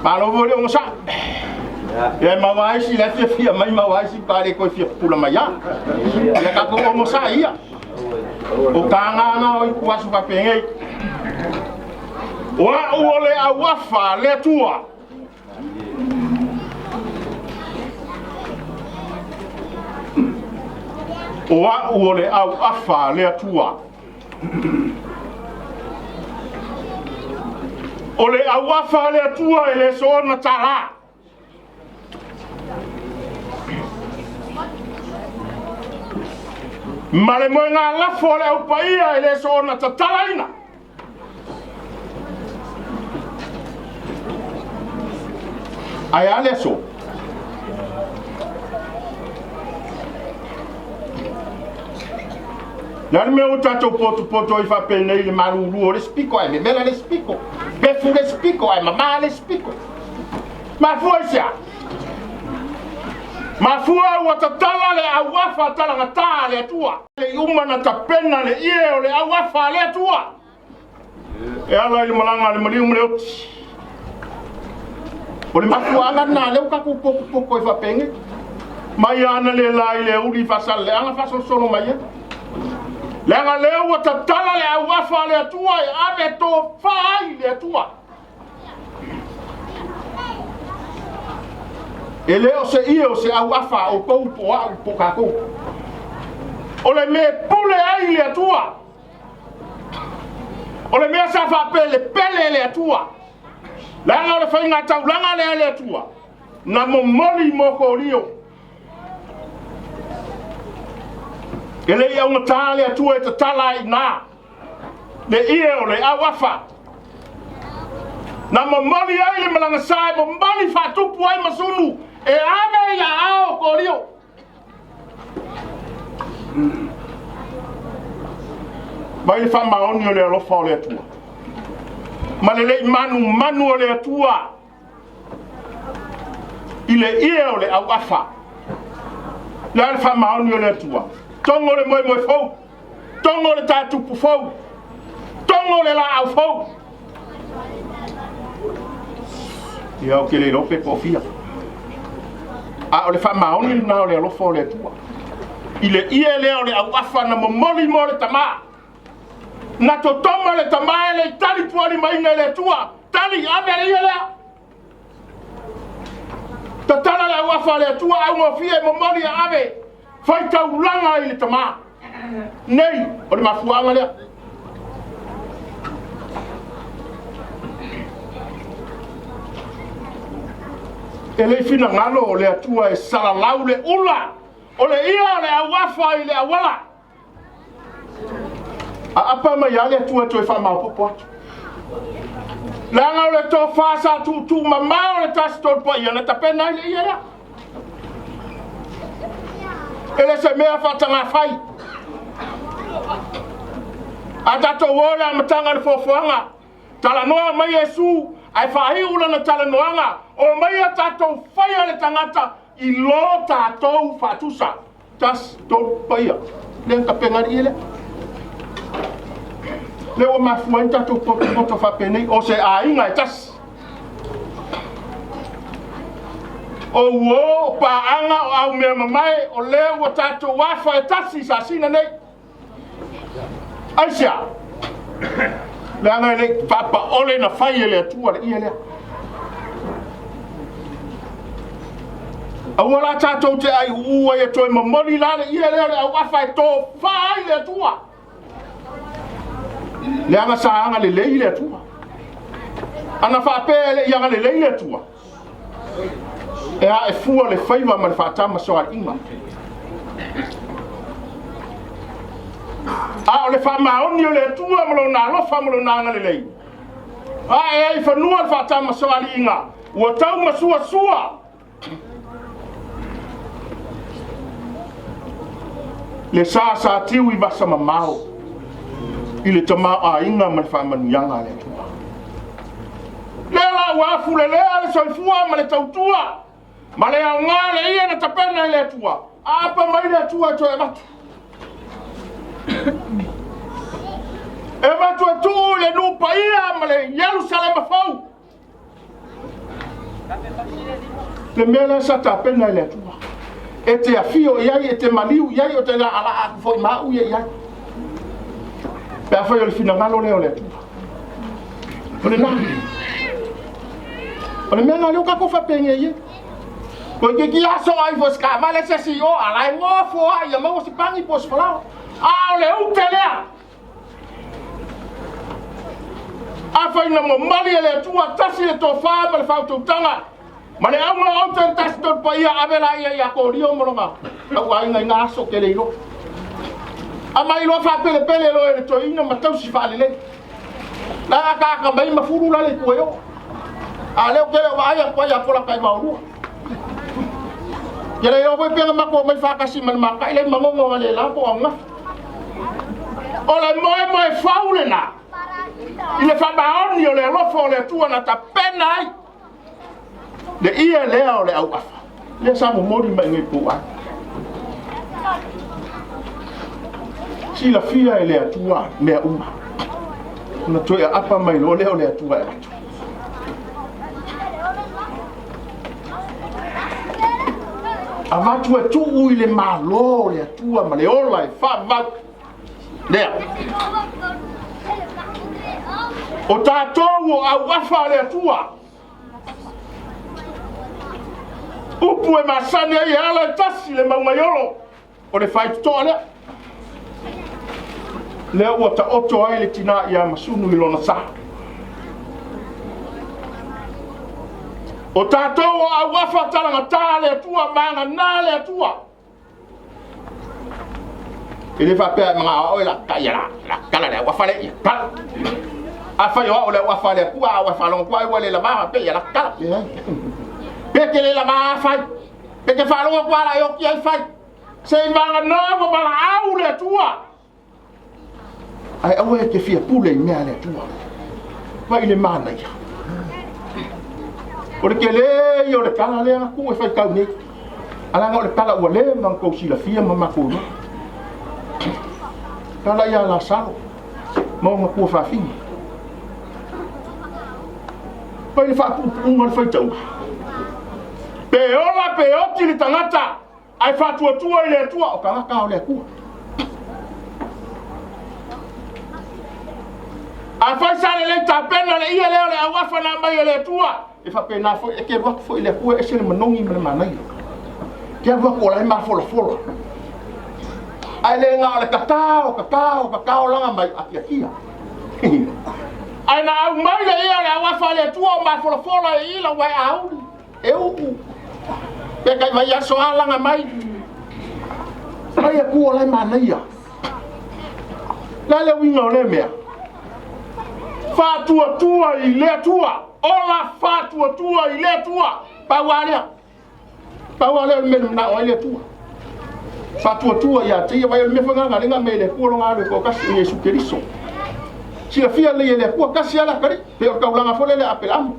Malo vole o sa. Ya mawai si la fia mai mawai si pare ko fia pula mai ya. Ya ka ko mo sa ia. O kanga na o kuasu pa pengei. Wa ole a wafa le tua. Wa ole a wafa le tua. Ole a wafa le tua ele so na tala. Male mo nga la fole o paia ele so na tatalaina. Ai ale so. Nani me o tato poto I fa pene le maruru o le spiko ai me mela le spiko. Pe fu le spiko ai mama le spiko. Ma fuosia. Ma fua wa tatala le awafa tala ngata le tua. Le uma na tapena le ie o le awafa le tua. E ala ile malanga le mali umle oti. O le mafua anga na le ka ku poko fa penge. Mai ana le lai le uri fa sal le anga fa sono mai. Lenga leo wa tatala le awafa le tua e ave to fai le tua. Ele o se io se awafa o kou poa o pokako. O le me pule ai le tua. O le me sa fa pele le tua. Langa le fainga tau langa le tua. Na mo moli mo Kolio. Ele ia unga tale atua e te tala I na. Le ia o le awafa. Na mo moli ai le malanga sai mo moli fa tupu ai Amasunu. E ave ya ao Kolio. Ba ile fa maoni o le alofa o le atua. Ma le manu o le atua. Ile ia o le awafa. Le fa maoni o le atua. Tongo le moi fou. Tongo le tatupu fou. Tongo le la au fou. Ia o ke le rope kofia. A o le fa maoni na o le alofo le tua. Ile ia le o le awafa na momoli mo le tama. Na to toma le tama le tali puali mai le tua. Tali ave le ia. Tatala le awafa le tua au mo fie momoli ave. Fai tau langa I le tama. Nei, o le mafuanga lea. E le fina ngalo o le atua e salalau le ula. O le ia le awafa I le awala. A apa mai ale atua to e fa mau popo atu. Langa o le to fasa tu mama o le tasi to po ia na tapena I le ia lea. Ele se mea fatanga fai. Ata to wala matanga le fofoanga. Tala noa mai Yesu ai fahi ula na tala noanga o mai ata to faya le tangata I lo tatou fatusa tas to paya len ka pengari ele le o mafuan tatou poto fa penei o se ainga tas o wo pa anga au me mai o le o tatou wafa tasi sa sina nei aisia le anga le papa ole na fai ele tua le ele awala tatou te ai ua e toi mamoni lale ia lele au awhai tō whai le tua. Le anga sa anga le lei le tua. Ana whapea le ianga le lei le tua. E a e fua le whaiva ma le whatama soa inga. A o le whamaoni o le tua malo na lofa malo na anga le lei. A e ai whanua le whatama soa inga. Ua tau masua sua. Le sa tiu I vasa mamao I le tamao a inga ma le whamanianga le tua. Le la wafu le lea le soifua ma le tautua. Ma le au ngā le ia na tapena le tua. Apa mai le tua to e vatu. E vatu e tu le nupa ia ma le Yerusalema fau. Le mele sa tapena le tua. E te afio iai, e te maliu iai, o te la ala aku foi mau iai. Pea foi o le finangalo leo le tua. O le nani. O le mea leo kako whapenge iai. Ko i ki aso ai fo ska male se si o ala e ngofo ai, ia mau si pangi po si falao. A o le ute lea. A foi na mo mali le tua, tasi le to wha ma le whaututanga. Ma le au au te tas tot pa ia avela ia Kolio molonga. Au ai ngai ngaso ke leilo. A mai lo fa pele lo e to ina ma tau si fa le. La ka mai ma furu la le koyo. A le ke wa ia pa ia pola kai mauru. Ya le yo pe ma ko mai fa ka si man ma kai le mangongo le la po anga. O le mo faule na. Ile fa ba oni o le lo fo le tua na ta penai. Le ia lea o le au afa. Le sa mo mori mai ngai pua. Si la fia e le atua mea uma. Na toi a apa mai lo leo le atua e atu. A matu e tuu I le malo le atua ma le ola e wha vau. Lea. O tātou o au afa le atua. Upu e masane ai ala tasi le maungaiolo o le fai tutoa lea. Lea ua ta oto ai le tina I Amasunu I lona sa. O tātou o au afa talanga tā le atua maanga nā le atua. I le whapea mga oe la kaya la kala le wafa le I kala. A whai o le wafa le kua a wafa longa kua I wale la maha pe la kala. Peke le la maa fai. Peke whalonga kwa la yoki ai fai. Se manga nāma mala au le tua. Ai au e te fia pule I mea le tua. Vai le mana ia. O le ke le I o le kala le aku e fai kau nei. Alanga o le kala ua le mankou sila fia mamako no. Kala ia la salo. Mau ngakua whawhingi. Vai le whapupunga le fai tau. Pe ola pe oti li tangata ai fatua tua I le tua o kangaka o le kua. A fai sale le tapena le ia leo le awafa na mai le tua. E fa pena foi e ke rock foi le kua e se le manongi me le manai. Ke rock o le ma fola. Ai le nga le kakao langa mai akia. Ai na au mai le ia le awafa le tua ma fola I la wai au. Eu Peka vai aso alanga mai. Ai a kua lai mana ia. La le winga o le mea. Fatua tua I le tua. Ola fatua tua I le tua. Pawalea. Pawalea me na o le tua. Fatua tua ia te ia vai me fanga ngalinga me le kua longa le ko kasi Yesu Keriso. sia fia le kua kasi ala kari pe o kaulanga fole le apelam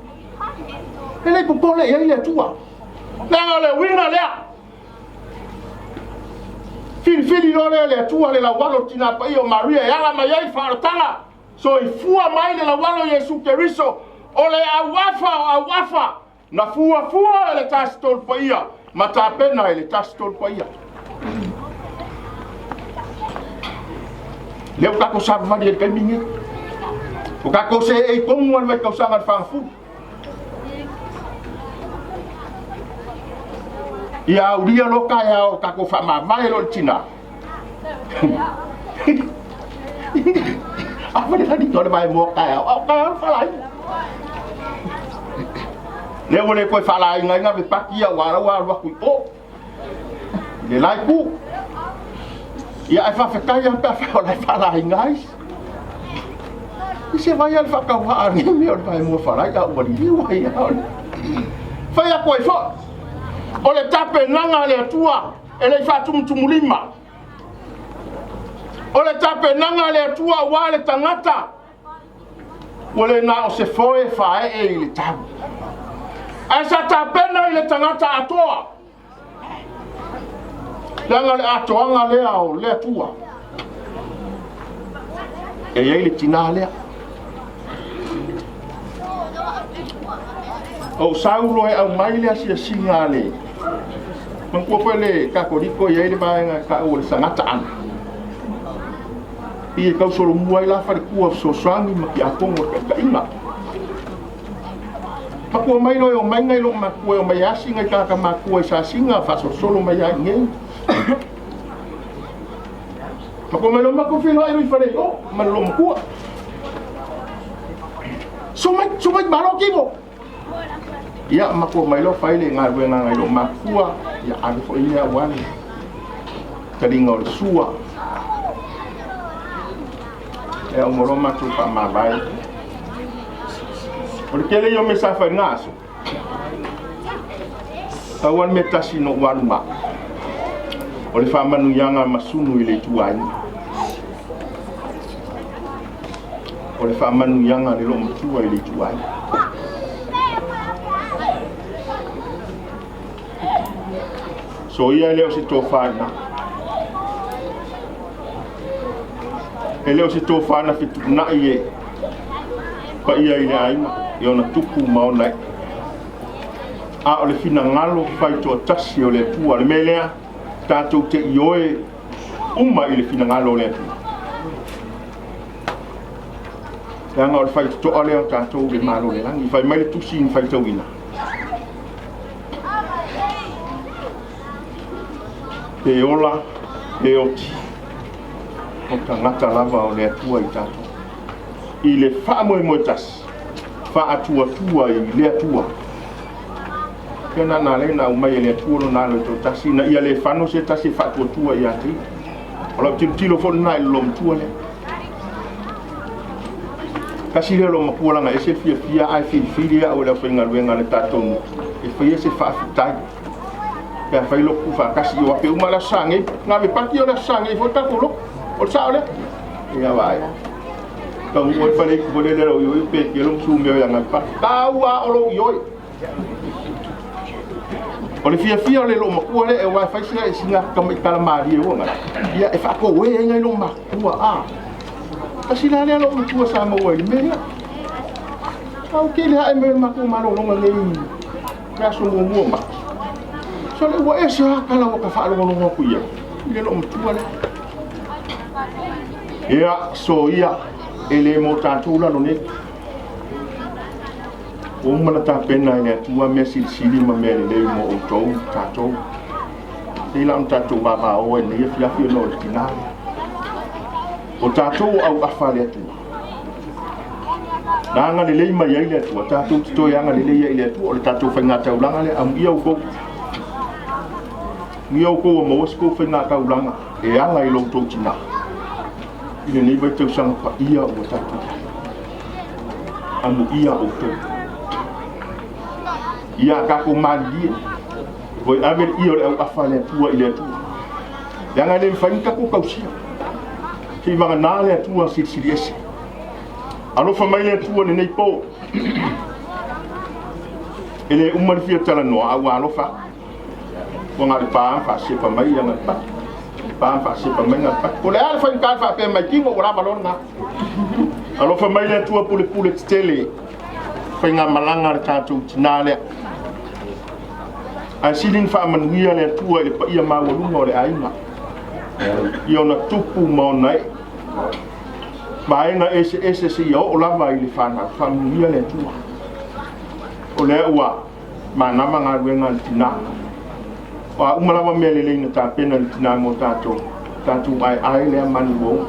ele ko pole ele tua na le winga le fili le tua le la walo tina pa io Maria yanga mai fa tanga so i fua mai le la walo Yesu Keriso ole awafa na fua le tastol pa ia mata pena le tastol pa ia le ka ko sa va di caminho o ka ko se e como vai causar a fanfu ia uria lo ka ya o ka ko fa ma vai lo tina apa dia tadi tu vai mo ka ya o ka fa lai le wole ko fa lai ngai ngai pa kia wa ku o le lai ku ia ai fa ka ya pa fa lai fa lai ngai se vai al fa ka wa ni me o vai mo fa lai ka o ni wa ya fa ya ko fo o le tape nanga le tua e le fa tumulima o le tape nanga le tua wa le tangata o le na o se foi fa e le tabu a sa tape na le tangata atoa nanga le atoanga le au le tua e ye le tinale o saulo e au mai le asia singale ko pele ka ko diko ye le ba ka o sangata an i ka solo muai la fa ku so sangi ma ki apongo ka inga pa ko mai lo mai ngai lo ma ko mai asi ngai ka ma ko sa singa fa so solo mai ai ngai pa ko mai lo ma ko filo ai fa le o ma lo ko so mai ba lo kibo ia mako mai lo faile nga wenga ngai lo makua ia ave fo ia wani kadinga o sua e o moro matu pa ma vai porque le yo me safa ngaso tawan metasi no wanma o le fama nu yanga Amasunu ile tuai o le fama nu yanga le lo mtua ile tuai so ia leo si tofana leo si tofana fitu na ie pa ia ile aima yo na tuku maona a ole fina ngalo fai to tasi ole tua le melea tato te ioe uma ile fina ngalo le tua yanga ole fai to ole tato le malo le langi fai mai le tusi in fai to wina e ola e oti o tangata lava o le atua i tato i le wha moe tasi wha atua i le atua kena na leina umai e le atua no nalo to tasi na ia le whano se tasi wha atua i ati o la tilo fo na i lom tua le kasi le lo mapualanga e se fia ai fili a o le whenga luenga le tatonu e whaia se wha afitai ya fai lo ku fa kasi wa pe uma la sangi na me paki o la sangi fo ta ko o sa ole ya vai ka mo fa le ko le lo yo pe ke lo su me ya na pa ta wa o lo yo o le fia le lo ma ku le e wa fa sia singa ka me kala mari o ngala ya e fa ko we ngai lo ma ku a kasi la le lo ku sa mo we me ya au ke le ai me ma ku ma lo ngai ya so mo ma so le wa ese kala wa ka fa lo ngo ku ia le lo mtua le ia so ia ele mo tatu la no ne o mana ta pena ne tua mesi sili ma me le mo o to tatu e la tatu ba o ne ia fia fia no tina o tatu au afa le tu nanga le mai ia le tu tatu to yanga le ia tu o tatu fa ngata ulanga le am ia ko Mio ko mo sko fe na ka ulanga e anga I lo to tina ile ni ba te sang pa ia o tatu amu ia o to ia ka ko mandi voi aver io le afale tua ile tu yanga le fa ka ko kausia ki va na le tua si ese alofa mai le tua nei po ele umar fia tala no au alofa wanga pa fa se pa mai nga pa fa se pa mai nga pa ko le alfa in ka fa pe mai kingo ora balona alofa mai le tua pule tele fa nga malanga ta tu tinale a silin fa man wia le tua le pa ia ma wo lungo le ainga io na tupu mo nai ba nga ese si yo o lava i le fana famia le tua o le ua ma na manga wenga tina wa umala wa mele le na ta pena tina mo tato ai le mani wo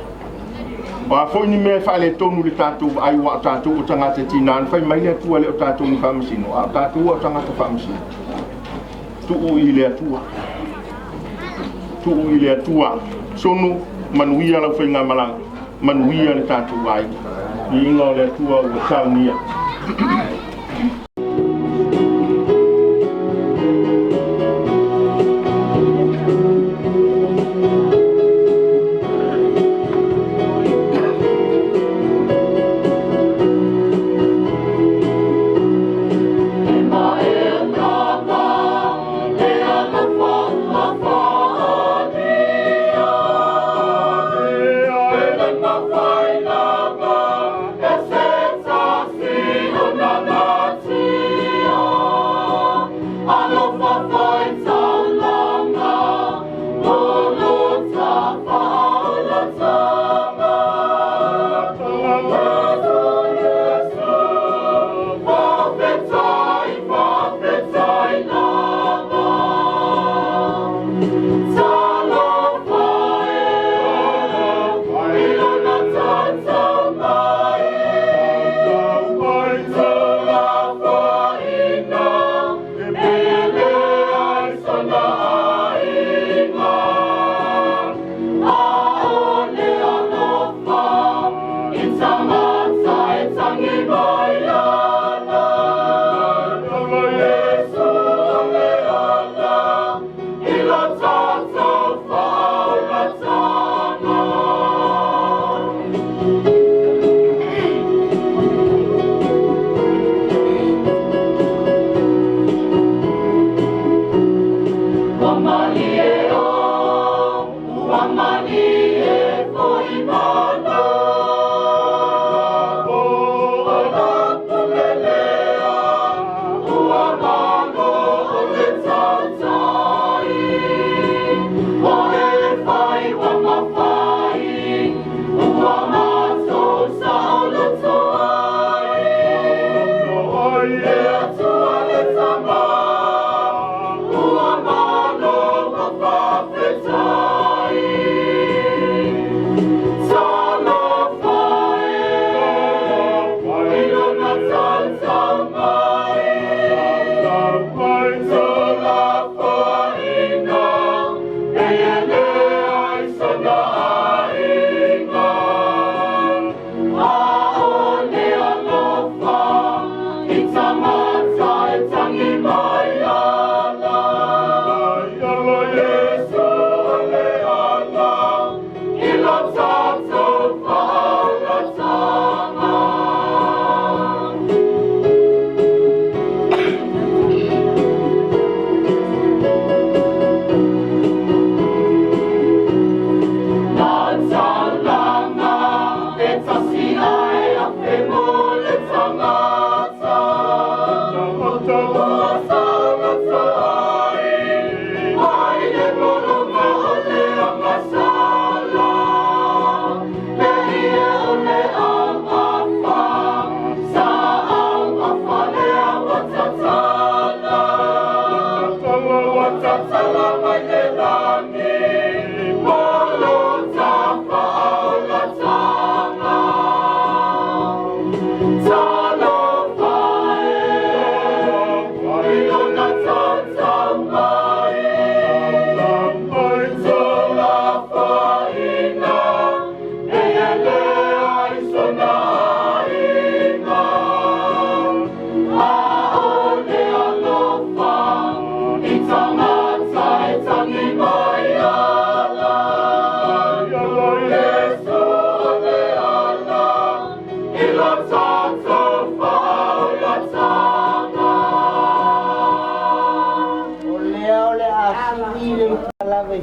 wa fo ni me fa le tonu le tato ai wa tato o tanga te tina fa mai le tua le tato ni famasino a tato o tanga te famasino tu u ile tua sonu manuia la fenga malanga manuia le tatu ai ni inga le tua o saunia It's a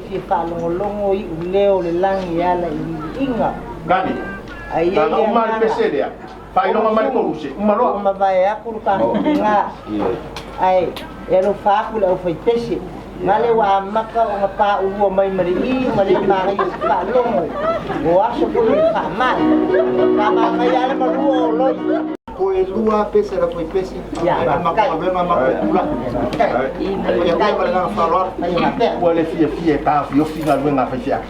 Si whalongolongo I uleo le langi ala I inga. Gani? Nana umari pesedea. Whainonga mai koruse. Umaroa. Umawai aku rukang ngā. Ai, ero whaku le au whai pese. Ngale wa maka o ngā pā ua mai mari I, mare mahi si whalongo. O aso kuru I whaman. Whamangai ala marua o loi. Ko e lua pese la foi pese. Ya, makai problema makula. Ya kai para nga falar. Ko le fie ka fio finga luenga fa fia.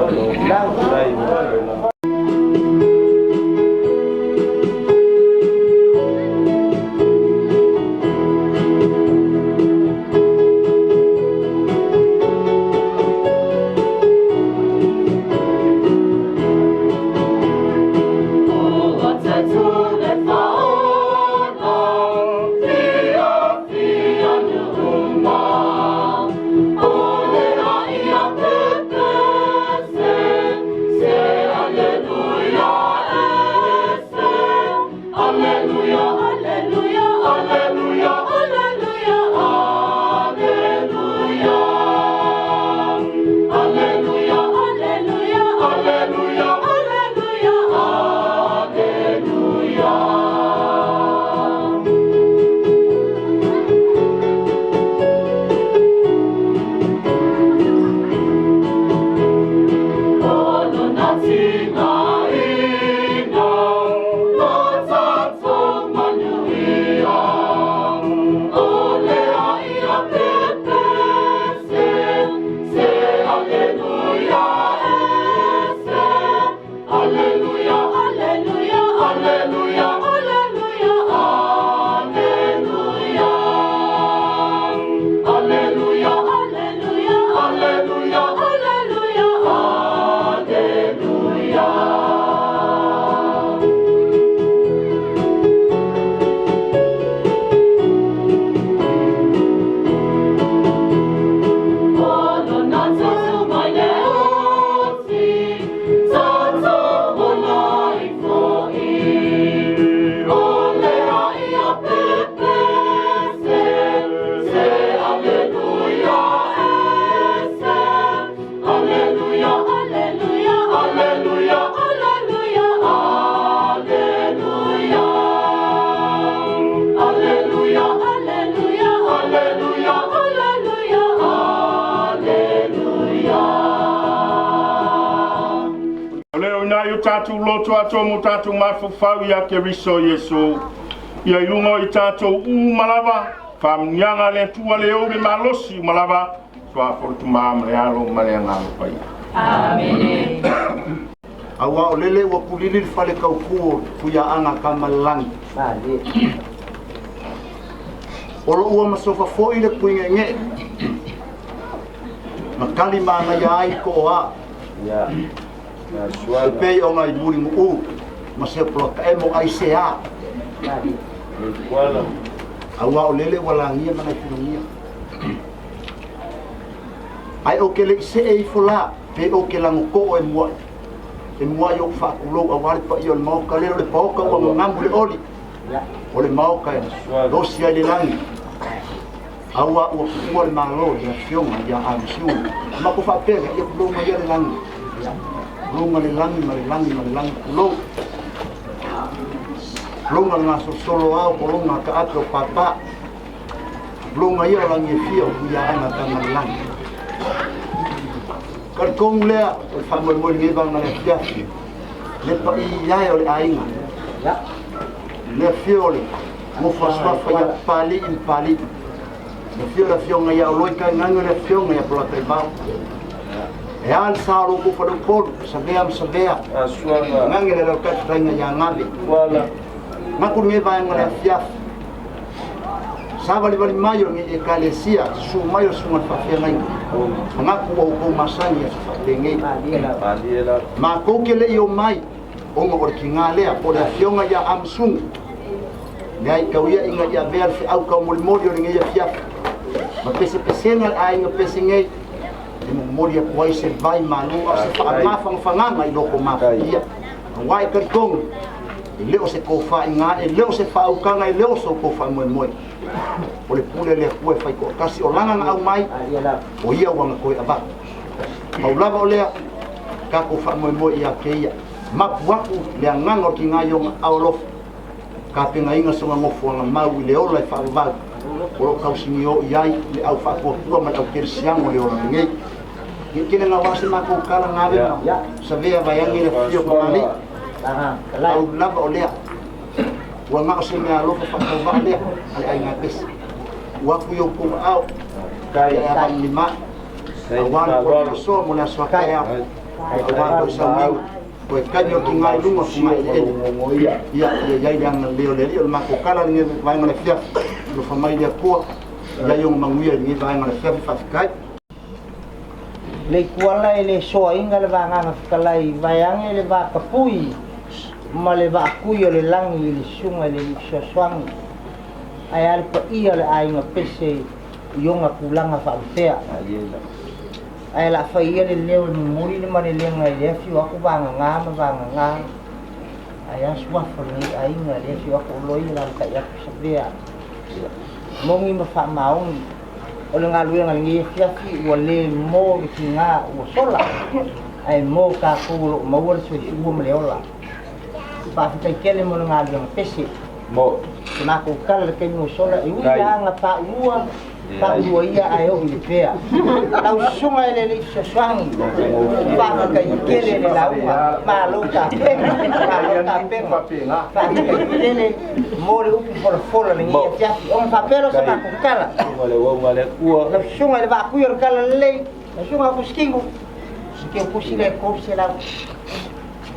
Ole na yo tatu loto ato mo tatu mafufau ya keriso Yesu ia ilungo i tatu malava fam nyanga le tua le o malosi malava tua fortu mam le alo male ngalo pai amen awa olele wa pulili fale kau ku ya anga kamalang vale olo ua masofa fo ile puinga nge makali mana ya ai ko a ya sual pe o ngai muri mu masih plot mo ai sea wala awa olele wala ngia mana filungia ai o kele se e fola pe o kelang ko e mo yo fa kulo awal pa yo mau kale le poka o ngambu le oli ole mau ka do sia le langi awa o mo le malo ya fioma ya Amasunu ma ko fa pega ya kulo ma ya le langi lunga le langi kulo lunga nga solo au ko lunga ka ato papa lunga ya langi fio ya ana ka langi kan kong le fa mo ngi bang na ya le pa ya le ainga ya le fiole mo fa fa ya pali le fiole fionga ya loi ka nganga le fionga ya pla tribal e al salo ko fa ko sabea asua nganga le ka tanga ya ngabe wala maku ngi bang na ya Sabali bali mayo ngi ekalesia su mayo su ma fa ngai ngaku o masani dengai ma ko kele yo mai o ngo orkingale a poda fionga ya Amasunu ngai kawia inga ya ver fi au ka mol ngi ya fia ma pese ngal ai ngo pese ngai mo mol ya kwai se vai manu a se fa ma fanga mai do ko ma ia wai ka kong leo se ko fa inga leo se fa au ka ngai leo so ko fa mo ole pule le kue fai ko kasi o langa au mai o ia wanga koe aba au lava o lea ka ko fa mo ia keia mapuaku le nganga ki ngayo au lof ka penga inga so ngo fuanga mau le ola fa va o ka usingi o iai le au fa ko tua ma au kersiango le ola ngai kene nga wasi ma ko kala ngabe ya savea vayangi le fio ko mali au lava o lea wa ma se me alo fa ka va le ai nga bes wa ku yo ko au kai ya lima wan ko so mo na so ka ya wa ko sa mi ko kanyo ki ngai lunga ku mai ya yang Leoleoga ma ko kala ni vai ngana fia lo fa mai dia ko ya yung manguia ni vai ngana fia fa kai le kuala ele so inga le vanga kala I vayang ele va kapui male va kuyo le langi le sunga le swang ai al pa ia le ai nga pese yonga kulanga fa pea ai la fa ia le leo ni muri le mane le nga le fi wa ku vanga nga ai aswa fa ni ai nga le fi wa ku loi la ka ya sabia mongi ma fa maung o le nga luenga ngi fi wale mo ki nga o sola ai mo ka ku mo wol su mo le ola pa fa kele mo nga le pese mo na ko kal ke no sola I uya nga pa ua pa ua ia ai o ni pea la sunga ele le swang pa ka kele le la ma lo ka pa ka kele mo le upi for ni ia on pa pero sa ko kala le wa le ua la sunga le va ku yor kala le la sunga ku skingo ku sile ko sela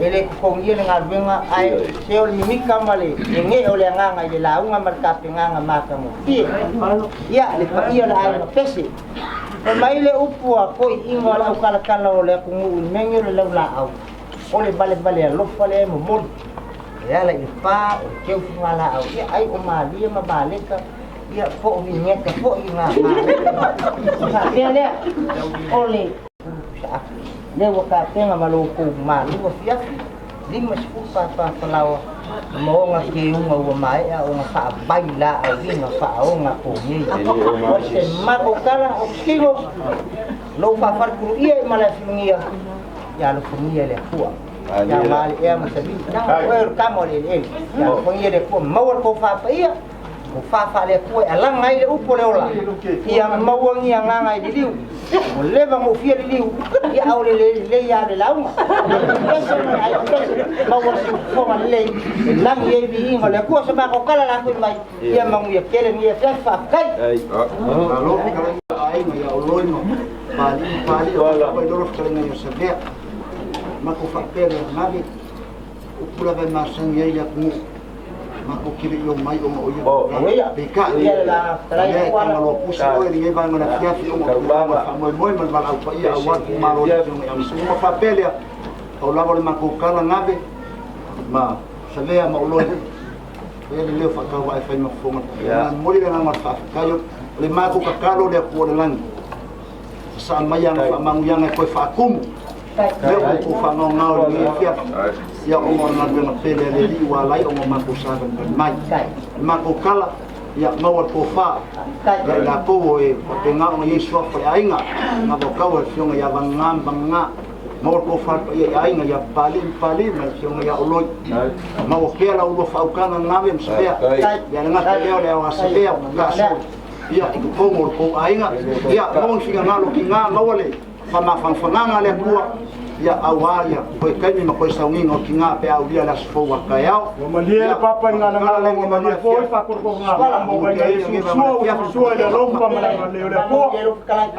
ele ko ngie nga venga ai se o mimika male nge ole nganga ile la unga marka nganga maka mo ya le pa ia la ai pese o mai le upu ko inga la kala kala ole ku ngu mengi le la au ole bale lo fale mo mo ya la pa o ke fu mala au ya ai o ma dia ma bale ka ya po mi nyeka po inga ma ya ole le waka tenga maloko malu fia lima sepupa pa palawa mo nga ke unga wa mai a unga fa baila a vinga fa unga ko ni o se mako kala o skigo lo fa far ku ia mala fingia ya lo fingia le kuwa ya mali e ma sabi na o kamo le ya fingia le kuwa mo ko fa pa ia o fa le ko ala ngai le upo le ola ia mauangi nga ngai di liu o leva mo fia di liu ia au le ia le launga pesa ai pesa mau si fo le lang ye bi ngo le ko sa ma ko kala la ko mai ia mangu ia kele ni fa kai alo ai no ia oloi no pali o ko do ko ngai o sabia ma ko fa pele nabi o pula vai marchang ia ia ku ma ko kiri yo mai o mo ia beka ia la trai ko ala lo pusa o ia vai ngona fia o mo mo ma au pa ia wa ma lo ia mo fa pele o la vol ma ko kala nabe ma sabia ma oloi ia le fa ka wa fa no fo ma mo le na ma fa ka yo le ma ko ka kalo le ko le lang sa ma yang fa mang yang ko fa kum le ko fa no ngao ni fia ya o mo na na pele le li wa lai o mo ma ko sa kan mai ma ko kala ya ma wa ko fa ya la ko e ko te nga o yesu fa ainga ma ko ka wa fiona ya banga ma ko fa ya ainga ya pali ma fiona ya oloi ma o ke la o fa kana ngave msea ya nga te le o asea ka so ya ko ko ainga ya mo figa ngalo ki nga ma wale fa ma fa nga le bua ya awaria ko kai mi ko sa ngingo ki nga pe au dia la sfo wa ka yao o malia papa ngana ngala ngo malia fo fa ko nga mo ga ya so le rompa mala le ko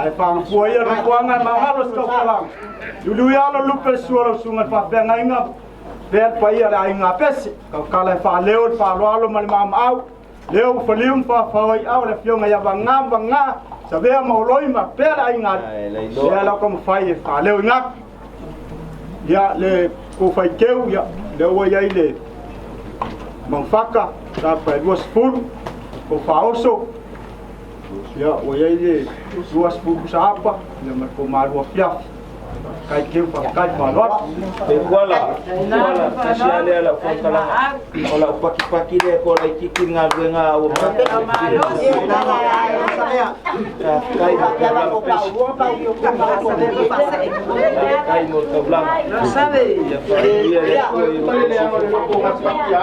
ai fa fo ya ko nga ma halos ko kala lu ya lo lu pe suoro sunga fa be nga per pa ya la nga pes ka kala fa leo fa lo mal ma au leo fa lium fa oi au le fionga ya banga sabea mo loi ma per ai nga ya la ko fa fa leo nga ya le ko fai keu ya le wa ya ile manfaka ta pa duas fur ko faoso ya wa ya ile duas fur sa apa le ma ko mal wa fiaf kai keu pa kai pa lot e wala sia le la ko kala ola paki le ko la kiki nga nga o ma kai mo to blanc sabe ya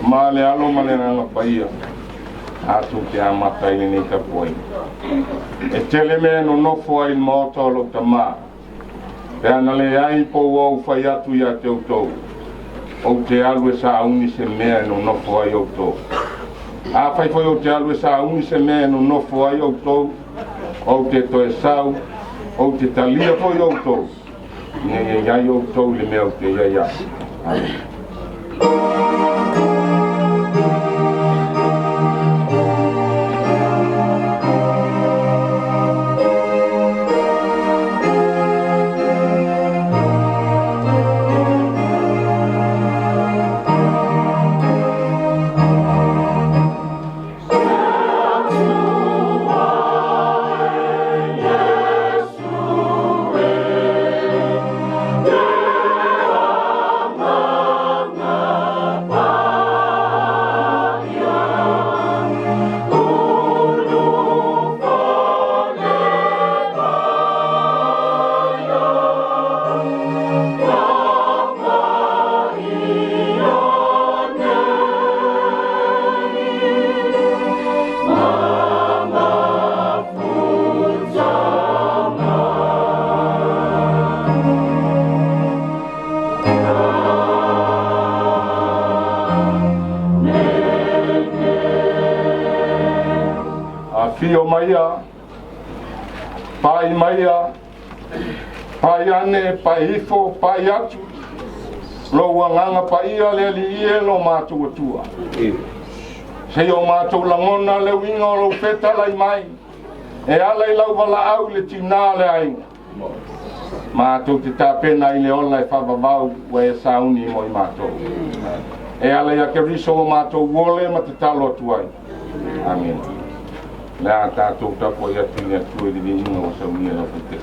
ma le alo ma le nga paia atu te amata i ni ta poi e tele me no foi mo tolo tama pe ana le ai po o fai atu ia te autou o te alu sa uni se me no foi o to a fai foi o te alu sa uni se me no foi o to o te to e sau o te talia foi o to ne ia o to le me o te ia fio maia pai maia pai ane pai ifo pai atu lo wanganga pai ale li lo matu tua se o matu langona le wingo lo feta lai mai e ala i lau wala au le tina le ai matu te tapena i le ona e whababau wa e sauni mo i matu e ala ia ke riso o matu wole ma te talo tuai amen la tatou tapo ia tinga tui di vinga o sa unia na pute.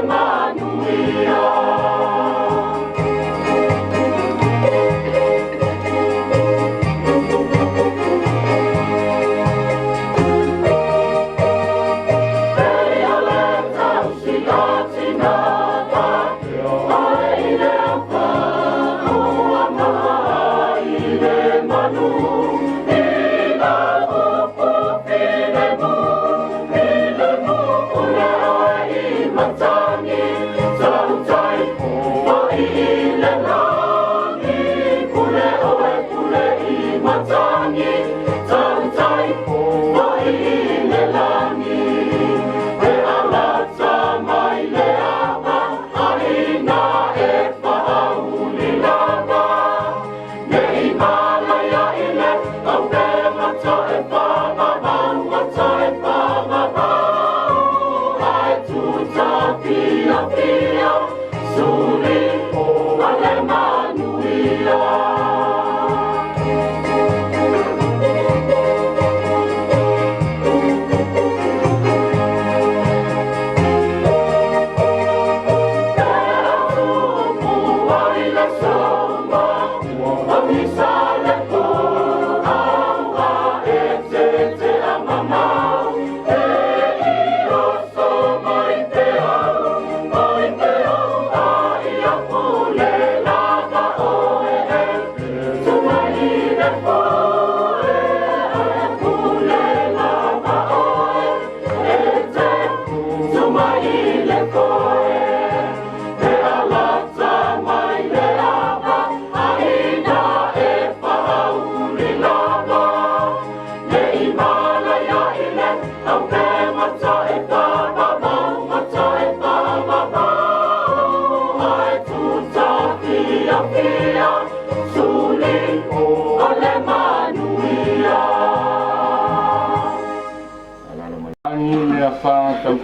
Manu,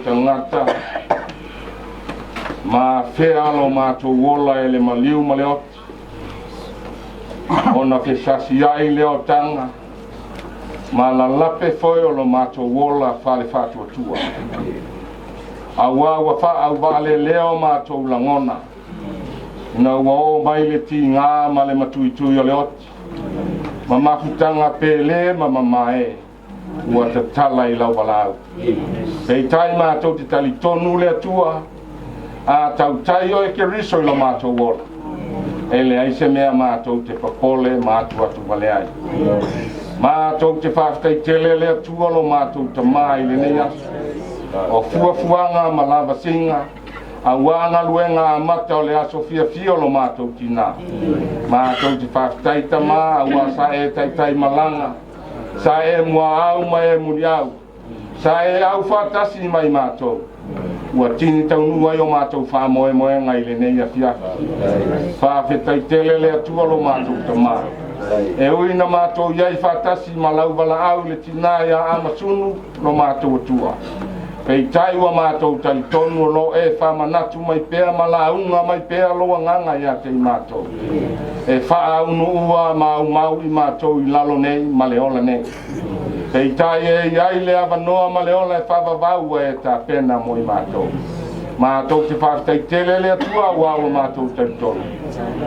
Tangata ma fea lo mato wola ele maliu maleot ona ke sasi ai leo tanga ma la lape foi o lo mato wola fale fatu tua awa wa fa au vale leo mato langona na wo mai le tinga ma le matui tu yo leot ma mafutanga pele ma mamae ua te tala I lau walau. Pei tai mātou te tali tonu le atua, a tau tai o e ke riso I la mātou wola. E le aise mea mātou te papole mātou atu wale ai. Mātou te whaftai tele le atua lo mātou te mai le nei asu. O fuafuanga ma lava singa, a wanga luenga a mata o le aso fia fia lo mātou tina. Mātou te whaftai ta mā, a wasa e tai tai malanga. Sa e mua au mai e muri au. Sa e au whatasi mai mātou. Ua tini tau nua I o mātou wha moe moe ngai le nei a fiafa. Whawhetai tele le atua lo mātou ta mā. E uina mātou iai whatasi ma lau wala au le tina ia Amasunu lo mātou atua. Pei tai ua mātou tali tonu lo e whamanatu mai pēr ma la unga mai pēr loa nganga ia te I mātou. E wha unu ua mau mau I mātou I lalo nei ma le ola nei. Pei tai e iai le avanoa ma le ola e whavavau e ta pena mo I mātou. Mātou te whaftai tele le atua ua ua mātou tali tonu.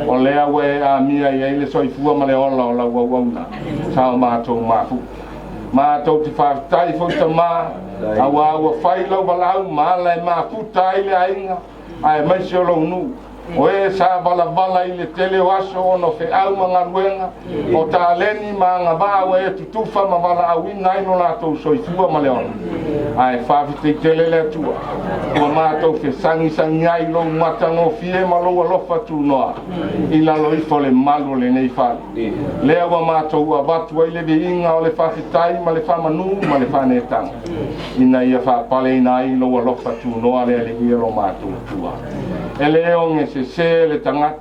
O lea ue a mia I eile soifua ma le ola o la ua wauna. Sao mātou mafu. Mātou te whaftai fwta mā. Awa whai lau walau mala e mafuta I le ainga. Ai maisi o lau nu. O e sa vala I le tele o aso o no fe au mga luenga. O ta leni ma ngā vāu e tutufa ma vala au ina ino lātou soifua ma le ona. Ai whawhite tele le atua. Kua mātou fe sangi ai lau matango fie ma lau alofa tu noa. I lalo I fole malu le nei whali. Lea wa mātou a watu ai le inga o le whawhitai ma le whamanu ma le whanetanga. Ina ia whapale ina ai lau alofa tu noa le hiro mātou tua. E leo nge se le tangata.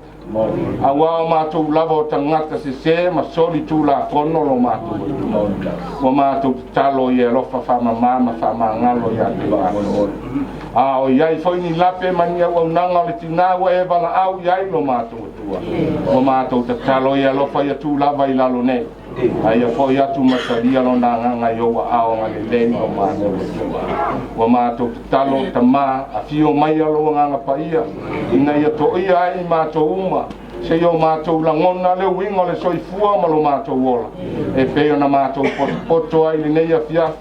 A wao mātou lava o tangata se ma soli tū la fono lo mātou. Wa mātou talo I e lofa whama mama whama ngalo I ate mātou. A o iai foi ni lape mani au nanga o le tinawa e wala au iai lo mātou tua. Wa mātou talo I e lofa I atu lava I lalo nei. Ai a foi atu mataria lo na nganga I oa ao ngale lei o mātou tua. Wa mātou talo tamā a fio mai alo nganga paia. Ina ia to ia ai mātou uma. Se yo mātou langona le wingo le soifua ma lo mātou wola. E peo na mātou poto ai le nei a fiaf.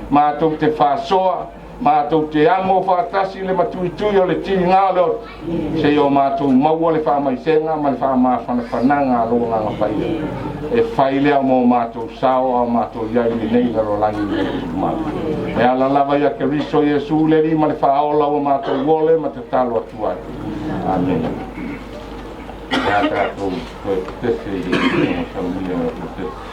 Mātou te whasoa. Mātou te amo whaatasi le matuitui o le tiri ngā leo. Se yo mātou maua le whaamaisenga ma le whaamawhana whananga alo nganga paia. E whailea mo mātou sao a mātou iai le nei laro langi le mātou. E ala lava ia ke riso Jesu le ri ma le whaola o mātou wole ma te talo atu ai. Amen. Ia tātou koe tese I o saunia o tese.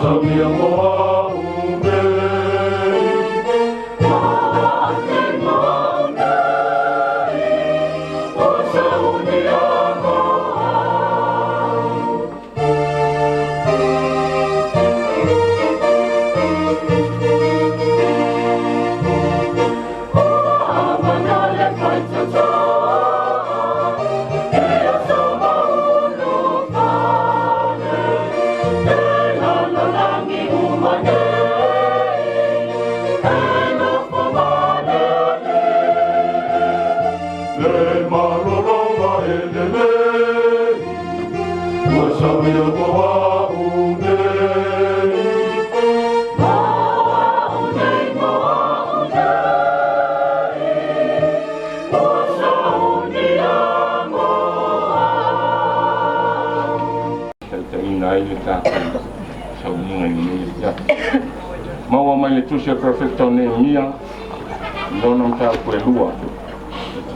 Samia moa ume Maua mai le tusia perfecta o Nehemia lona mtau koe lua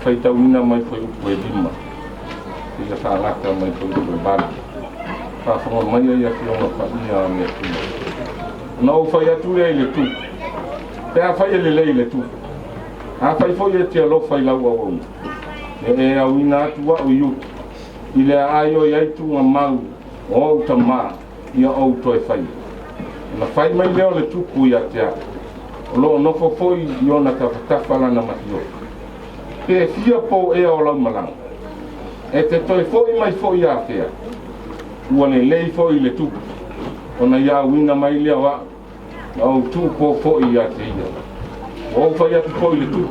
whaitau ina mai whai koe lima ila whaangata mai whai koe bala whawhonga mai ai aki o ngā whaia me tu na o whai atu rei le tu pēa whai le lei le tu a whai whai e te alo whai lau au au e au ina atua o iu i le ai o iaitu ngā mau o au ta maa ia au toi whai na fai mai leo le tupu ia te a lo no fo foi yo na ka tafala na matio pe fia po e o lau malang e te toi foi mai foi a fea ua le lei foi le tupu ona ia wina mai lea wa au tupu foi ia te ia o fai atu foi le tupu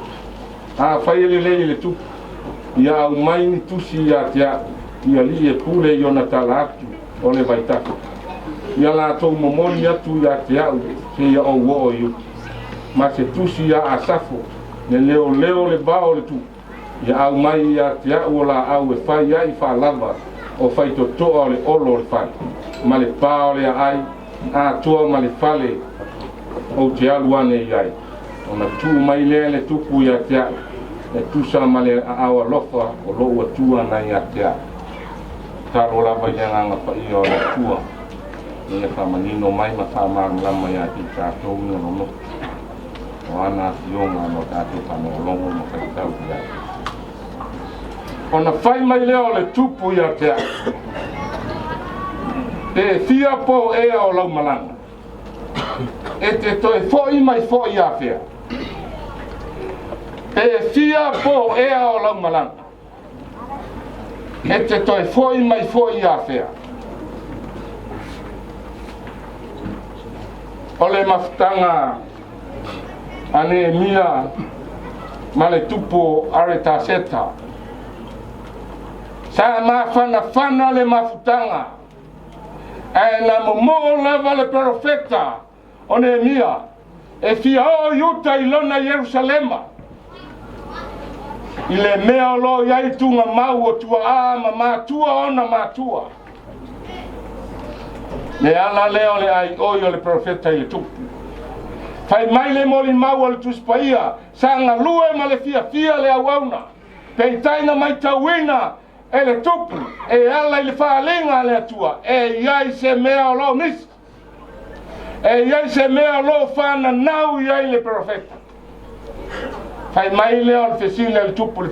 a fai le lei le tupu ia au mai ni tusi ia te a ia li e pule yo na tala atu o le vaitako ia la tau momoni atu ia te au se ia o wo iu ma se tusi ia asafo ne leo le bao le tu ia au mai ia te au la au e fai ia i fa lava o fai to o le olo le fai ma le pao le ai a tua ma le fale o te alu ane iai ona tu mai le tupu ia te au e tusa ma le awa lofa o lo ua tua na ia te au taro lava ia nga pa ia o le tua ne fa manino mai ma fa ma lama ya ti ta to no no o ana sionga no ta te fa no longo no fa ta ya ona fai mai leo le tupu ya te e fia po e o lau malanga e te toi foi mai foi ya fea e fia po e o lau malanga e te toi foi mai foi ya fea ole maftanga ane mia male tupo areta seta sa ma fana le maftanga e na momo leva le profeta one mia e fia o yuta ilona Yerusalema ile mea lo yaitunga mau tua ama matua ona matua le ala leo le ai oio le profeta ile tupu fai mai le moli mau le tuspaia sanga lue ma le fia le awauna peitaina mai tawina e le tupu e ala ile faalinga le atua e iai se mea lo mis e iai se mea lo fana nau iai le profeta fai mai leo le fesile le tupu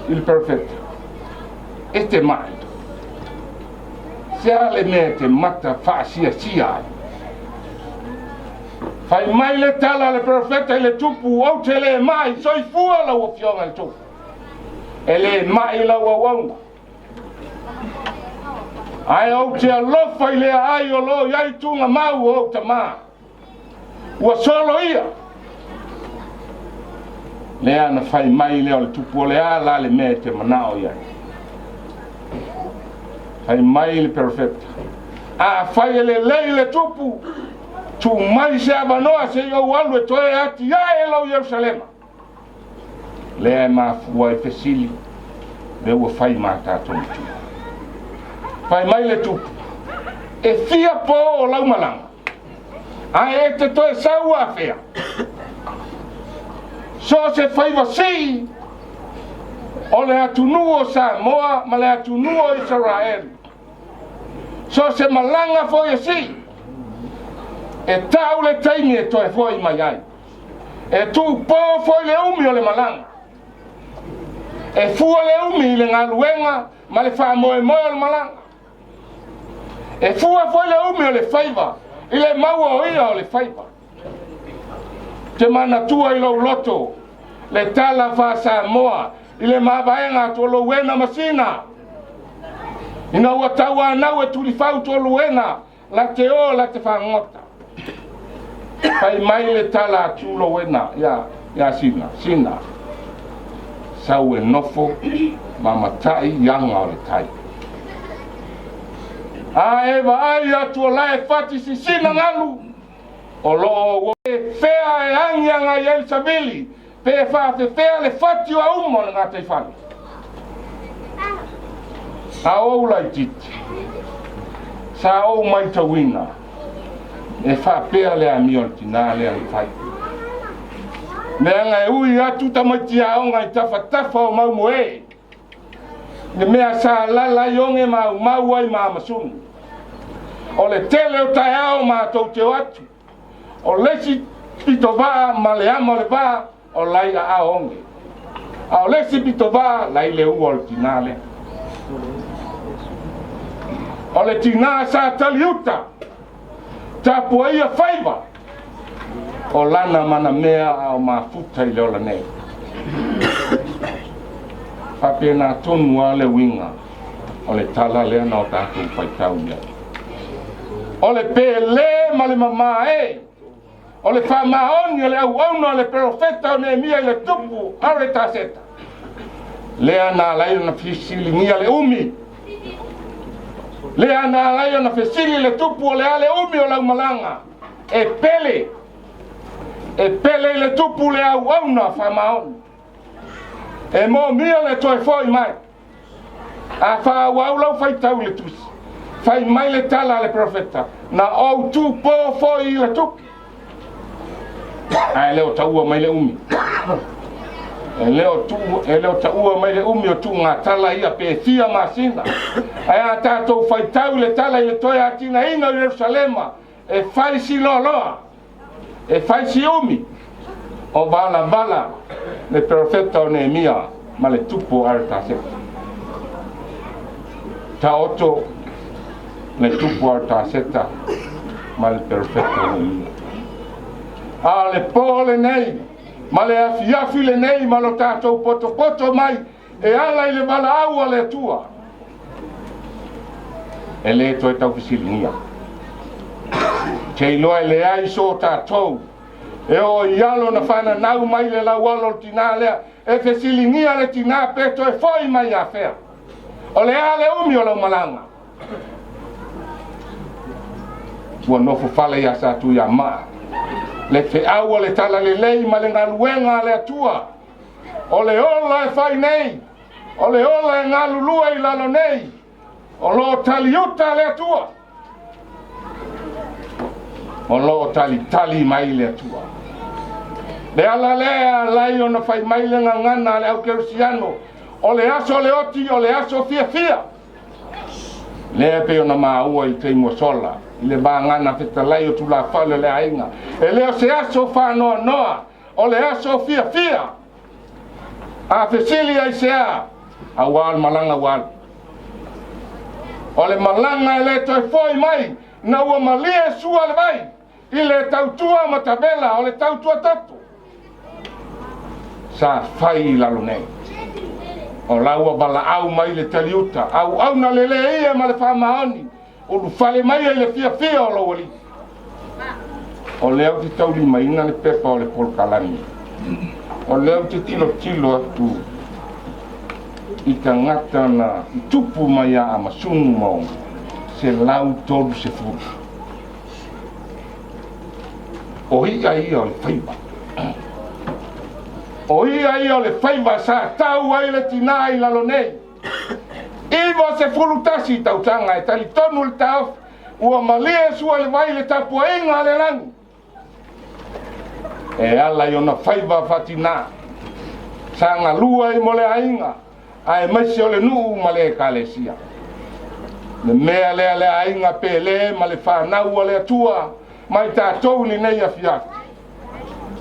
il profeta este mai se ale me te mata fa sia fai mai le tala le profeta le tupu au te le mai soi fua la o fionga le tupu ele mai la o ai au te alofa ile ai o lo iai tunga mau o tama ua solo ia le ana fai mai le o le tupu le ala le me te manao iai fai mai le perfecta a fai le lei le tupu tu mai se avanoa se yo walu e toe ati ya e lau Yerusalema le ma fuai fesili le ua fai mata tonu fai mai le tupu e fia po o lau malanga a e te toe sau a fea so se fai vasi o le atunuo Samoa ma le atunuo Israel so se malanga foi assim e tau le taimi e toe foi mai ai e tu po foi le umi o le malanga e fua le umi le ngaluenga ma le fa moe moe o le malanga e fua foi le umi o le faiva i le maua o ia o le faiva te mana tua i lo loto le tala fa Samoa i le mawaenga to lo wena masina ina ua taua nau e tuli fau to lo wena la te o la te whangota pai mai le tala tu lo wena ya sina sau e nofo mamatai yanga o le tai a eva ai atu o la e fati si sina ngalu o lo e fea e angianga i el sabili pe fa fe fea le fati o umo na te fali a o la titi sa o mai tawina e fa pea le amiolti na le fai Menga e ui atu tamatia o ngai tafa o mau moe. Ne mea sa la yonge mau ai ma Amasunu. O le tele o tai ao ma tau te atu. O lesi pito vaa ma le ama le vaa o lai a onge. A o lesi pito vaa lai le ua o le tinale. O le tina sa taliuta. Tapu ia faiva. O lana mana mea au mafuta i leola nei. Papena tonu a le winga. O le tala lea na o tātou whaitau ia. O le pele ma le mama e. O le whamaoni o le au o le profeta o Nehemia i le tupu are taseta. Lea na laio na fisilingia le umi. Lea na laio na fesili le tupu o le ale umi o lau malanga. E pele le tupu le au na whamaoni. E mo mia le toi foi mai. A wha wau lau whaitau le tusi. Whai mai le tala le profeta. Na au tu po foi le tupu. Ai leo taua mai le umi. E leo taua mai le umi o tu ngā tala ia pe fia masina. Ai a tātou whaitau le tala i le toi atina ina i Jerusalema. E whai si loa. E whai si umi. O bala le profeta o Nehemia ma le tupu are taseta. Ta oto le tupu are taseta ma le profeta o Nehemia. A le pole nei, ma le afiafi le nei ma lo tātou poto mai e ala i le vala aua le tua. E le toi tau fisilingia. Te iloa e le ai so tātou. E o ialo na whana nau mai le lau alo tina lea. E fisilingia le tina peto e foi mai a fea. O le ale umi o lau malanga. Ua nofo fale ia sa tu ia maa. Le fe aua le tala le lei ma le ngaluenga le atua. O le ola e fai nei. O le ola e ngalulua i lalo nei. O lo taliuta le atua. O lo tali mai le atua. Le ala lea lai o na fai mai le ngangana le au kerusiano. O le aso le oti o le aso fia. Le pe o na maua i te mua sola. I le vāngana feta lai o tula whale le ainga. E leo se aso whanoa noa. O le aso fia. A fesili ai sea. A wal malanga wal. O le malanga e le toi foi mai. Na ua malia sua le vai. I le tautua matabela. O le tautua tatu. Sa fai lalo nei. O laua bala au mai le taliuta. Au na lele ia ma le whamaoni. O lu fale mai le fia o lo wali. O leo ti tau li mai na le pepa o le polkalani. O leo ti tilo atu. I ka ngata na i tupu mai a Amasunu mau. Se lau tolu se furu. O ia o le whaiba. O ia o le whaiba sa tau ai le tina i lalo nei. Iwa se fulutasi tautanga e tali tonu le tau ua malia sua le vai le tapua inga le langu. E ala i ona whaiva fatina. Sanga lua i mole ainga. Ai maisi o le nuu ma le kalesia. Le mea le ainga pe le ma le whanau o le atua. mai tātou li nei a fiat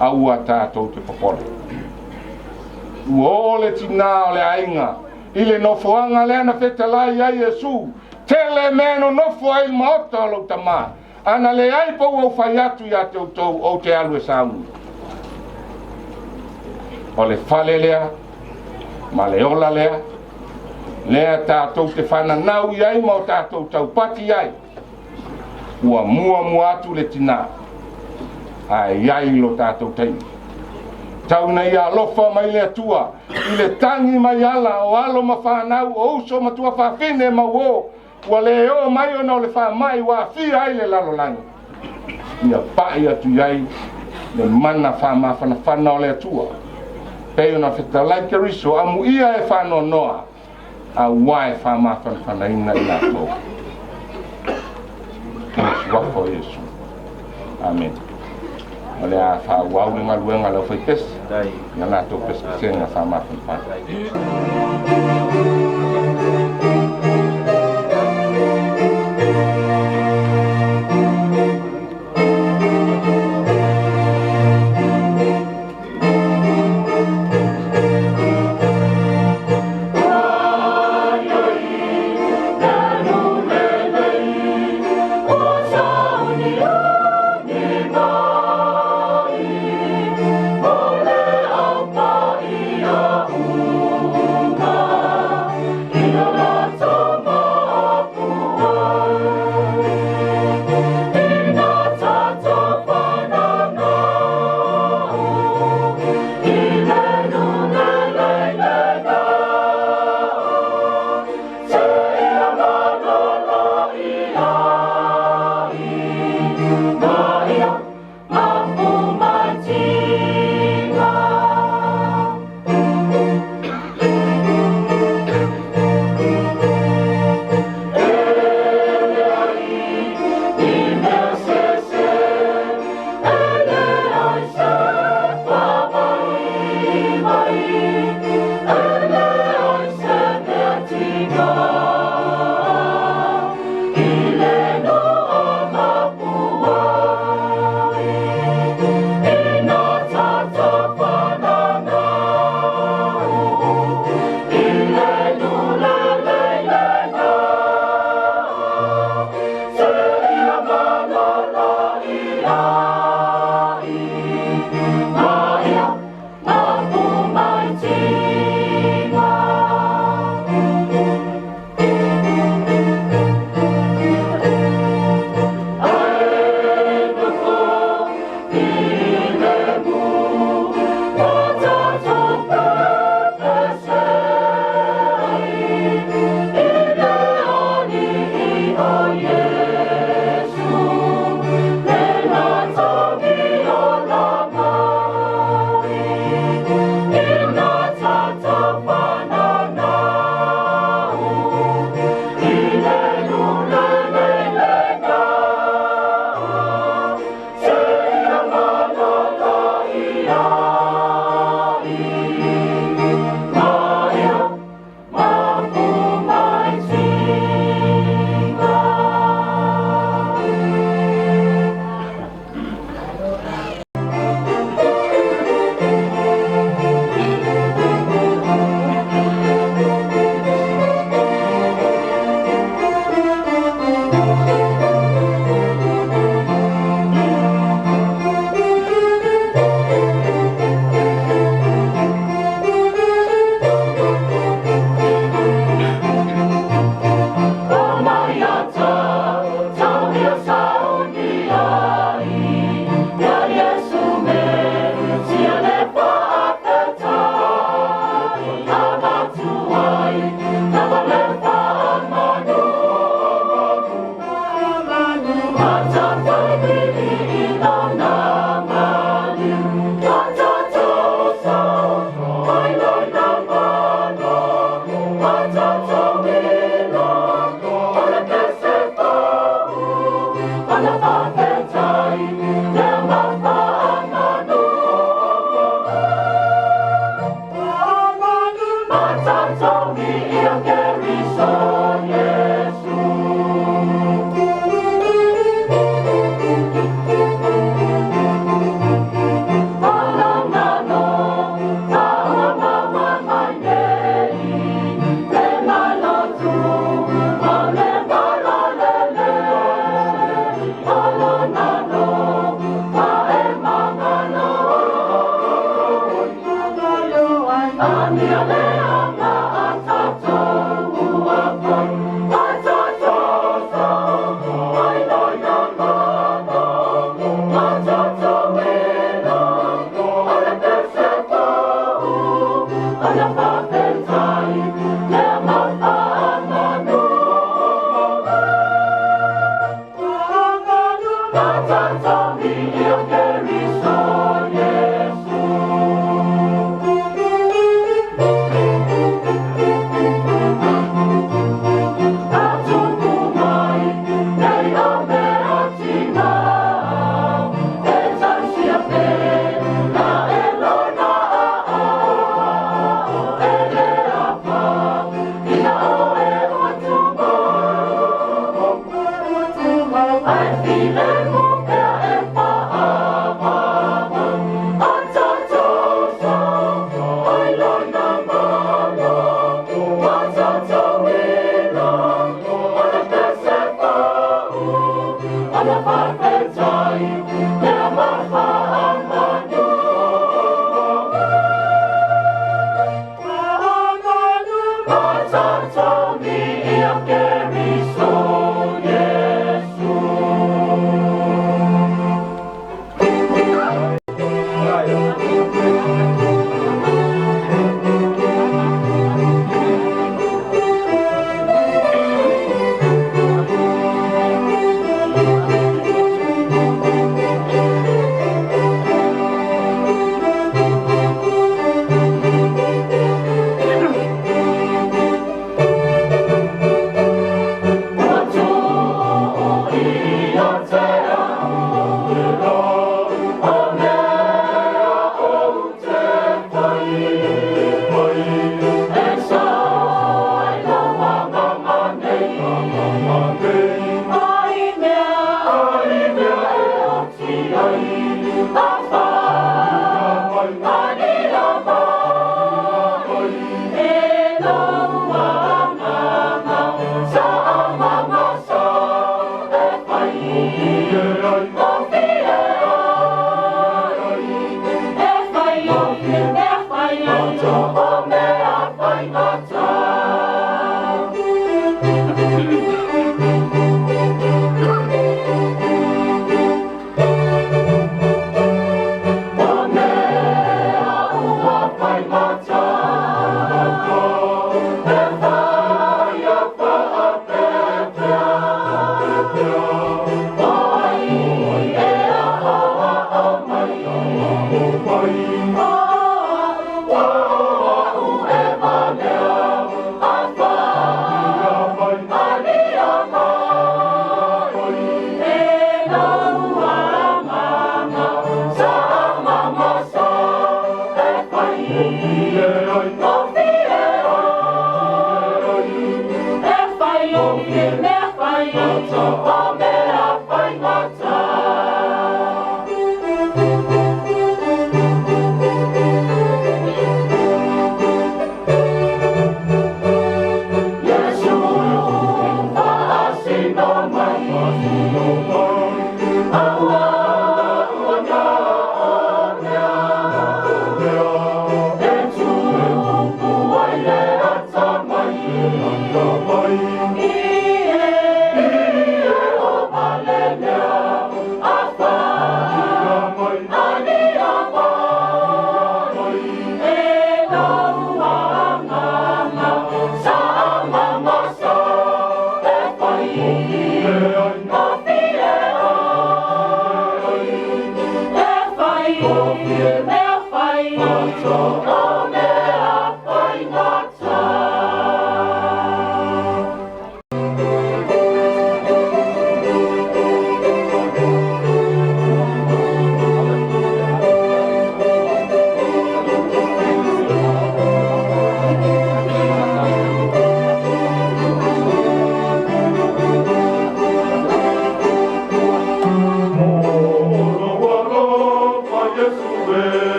a ua tātou te popole ua ole tina o le ainga i le nofoanga le ana fetalai ai Iesu tele meno nofo ai maota lo tama ana le ai po o fai atu ia te utou o te alu e samu o le fale lea ma le ola lea lea tātou te whananau iai ma o tātou taupati ai ua mua atu le tina ai iai lo tātou tei tauna ia alofa mai le atua i le tangi mai ala o alo ma whanau o uso ma tua whawhine ma uo ua le o mai ona o le whamai wa fia ai le lalolangi ia pai atu iai le mana whamawhana o le atua pei ona whetalai ke riso amu ia e whano noa a wae whamawhana ina i nato Yesu wako Yesu Amen Ole a whawau le maluenga lau whai pes ia nato pes kisenga whamawhana Yesu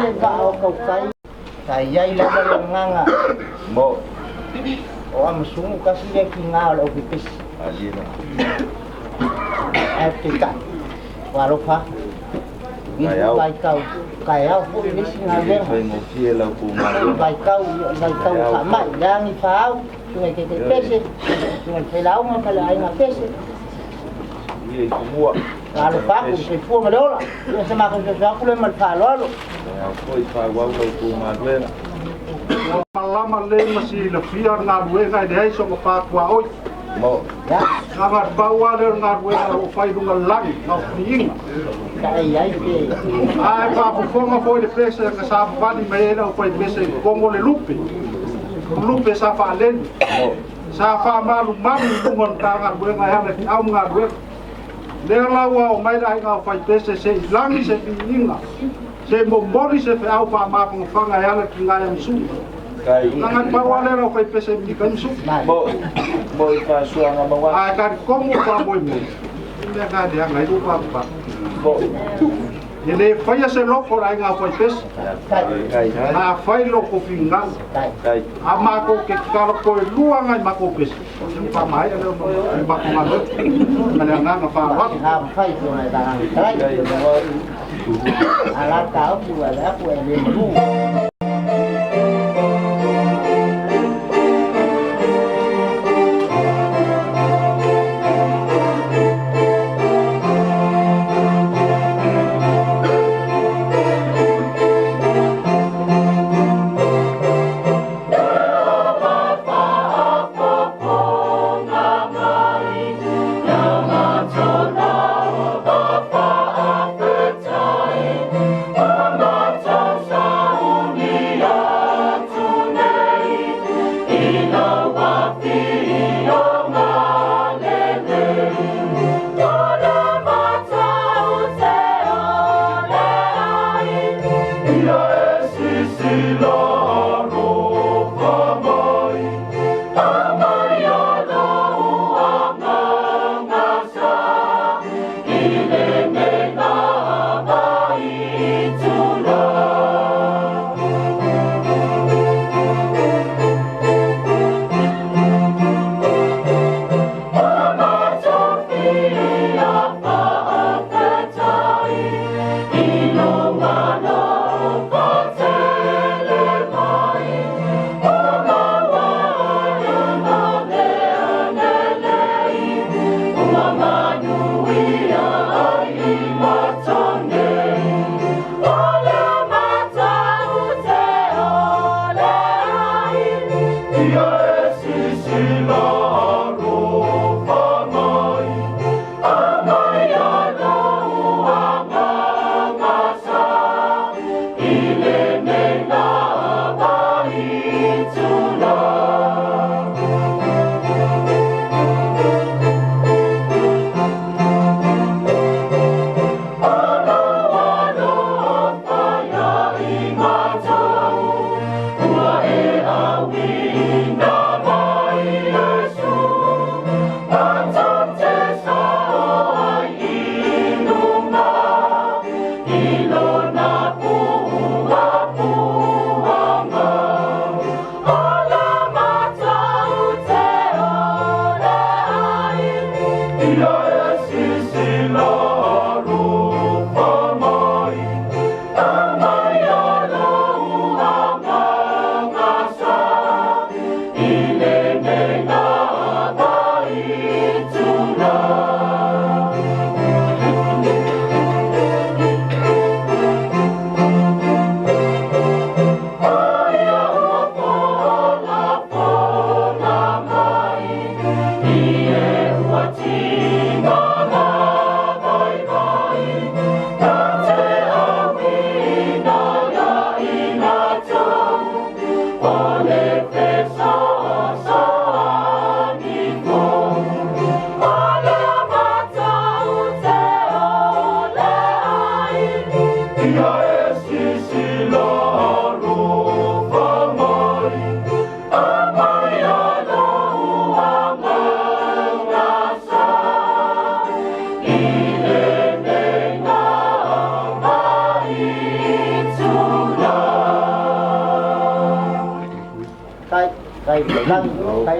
le va o kau kai yai la le nganga Mo. o Amasunu kasi le ki ngā o ki pis Alina. e te ka waro pa kai au fu ni singa le Fai mo fie lau ku ma. vai kau ka mai dangi pau tungai ke pese tungai ke lau ma kala ai na pese Ie ku mua. Kalau paku se fu ma lola yo se ma ko se aku le mal pa lolo Ya foi fa wa lau ku ma le. Malama le masi la fia ngā ruenga i rei so pa kua oi. Mo. ya Ngā baua le ngā ruenga o whai runga langi, ngā whiinga. kai ai te Ai pa pufonga foi le pese ka sa vani me ena o whai pese kongo le lupe. Lupe sa wha leni. Sa wha malu lungon ka ngā ruenga hana ki au ngā ruenga. Lea laua o mai rai ngā whai pese se i langi se whiinga. Se mombori se whi au wha mapunga whanga hana ki ngā yamsuni. Kai. Nanga pawale ro kai pese mi kan su. Mo. Mo fa suanga ma wa. Ai ka komo pa moi mo. Ina ka dia ngai du pa pa. Mo. Ele fai se loko rai nga foi pese. Kai. Na fai loko finga. Kai. Ama ko ke kala ko lua ngai ma ko pese. Pa mai ele ma ko ma. Mana nga pa wa. ha fai tu na da kai Kai mo. ala kau tu ala aku ele lu Amasunu lang kai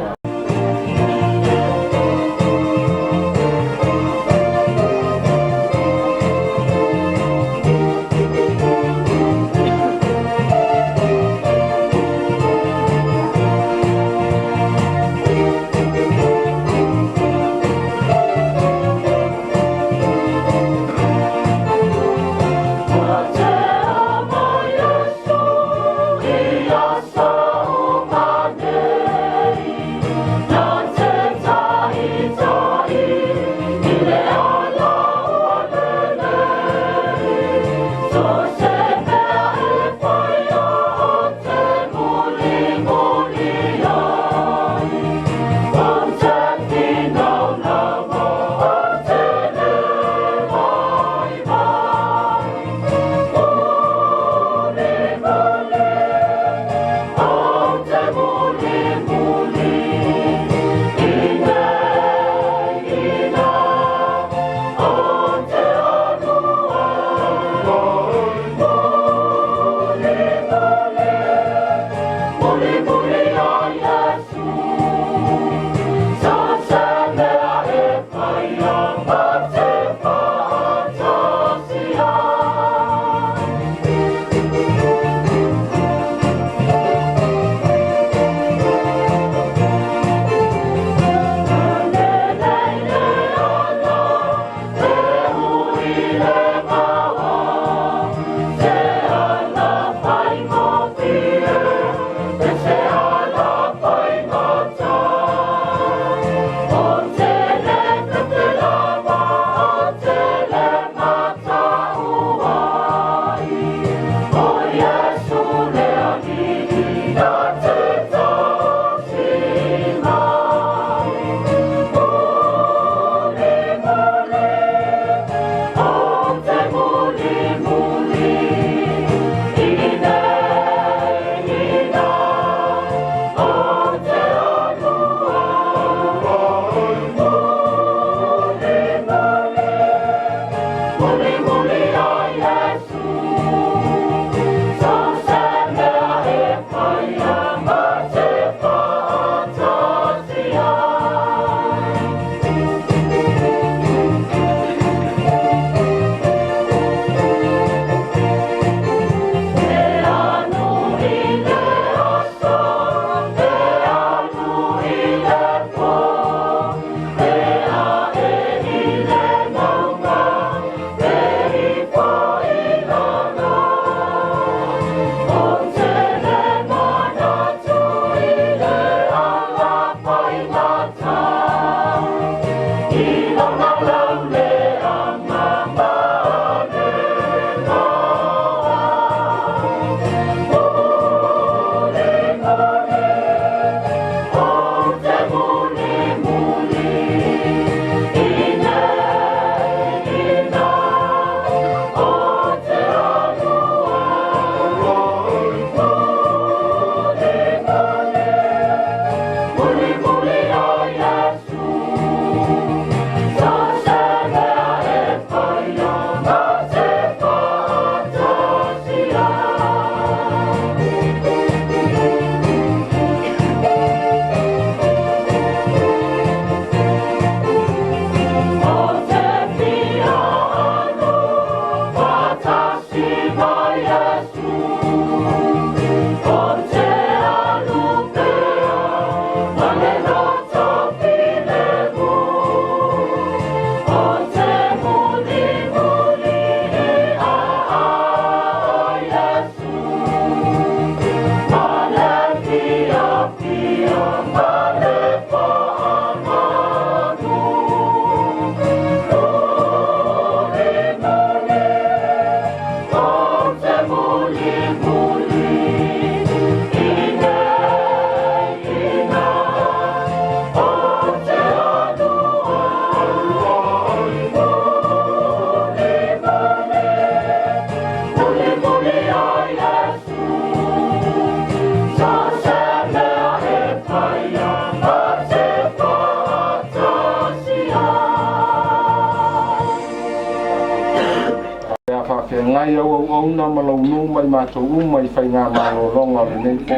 ngai au au au na malau nu mai matou mai whai ngā malo longa le nei po.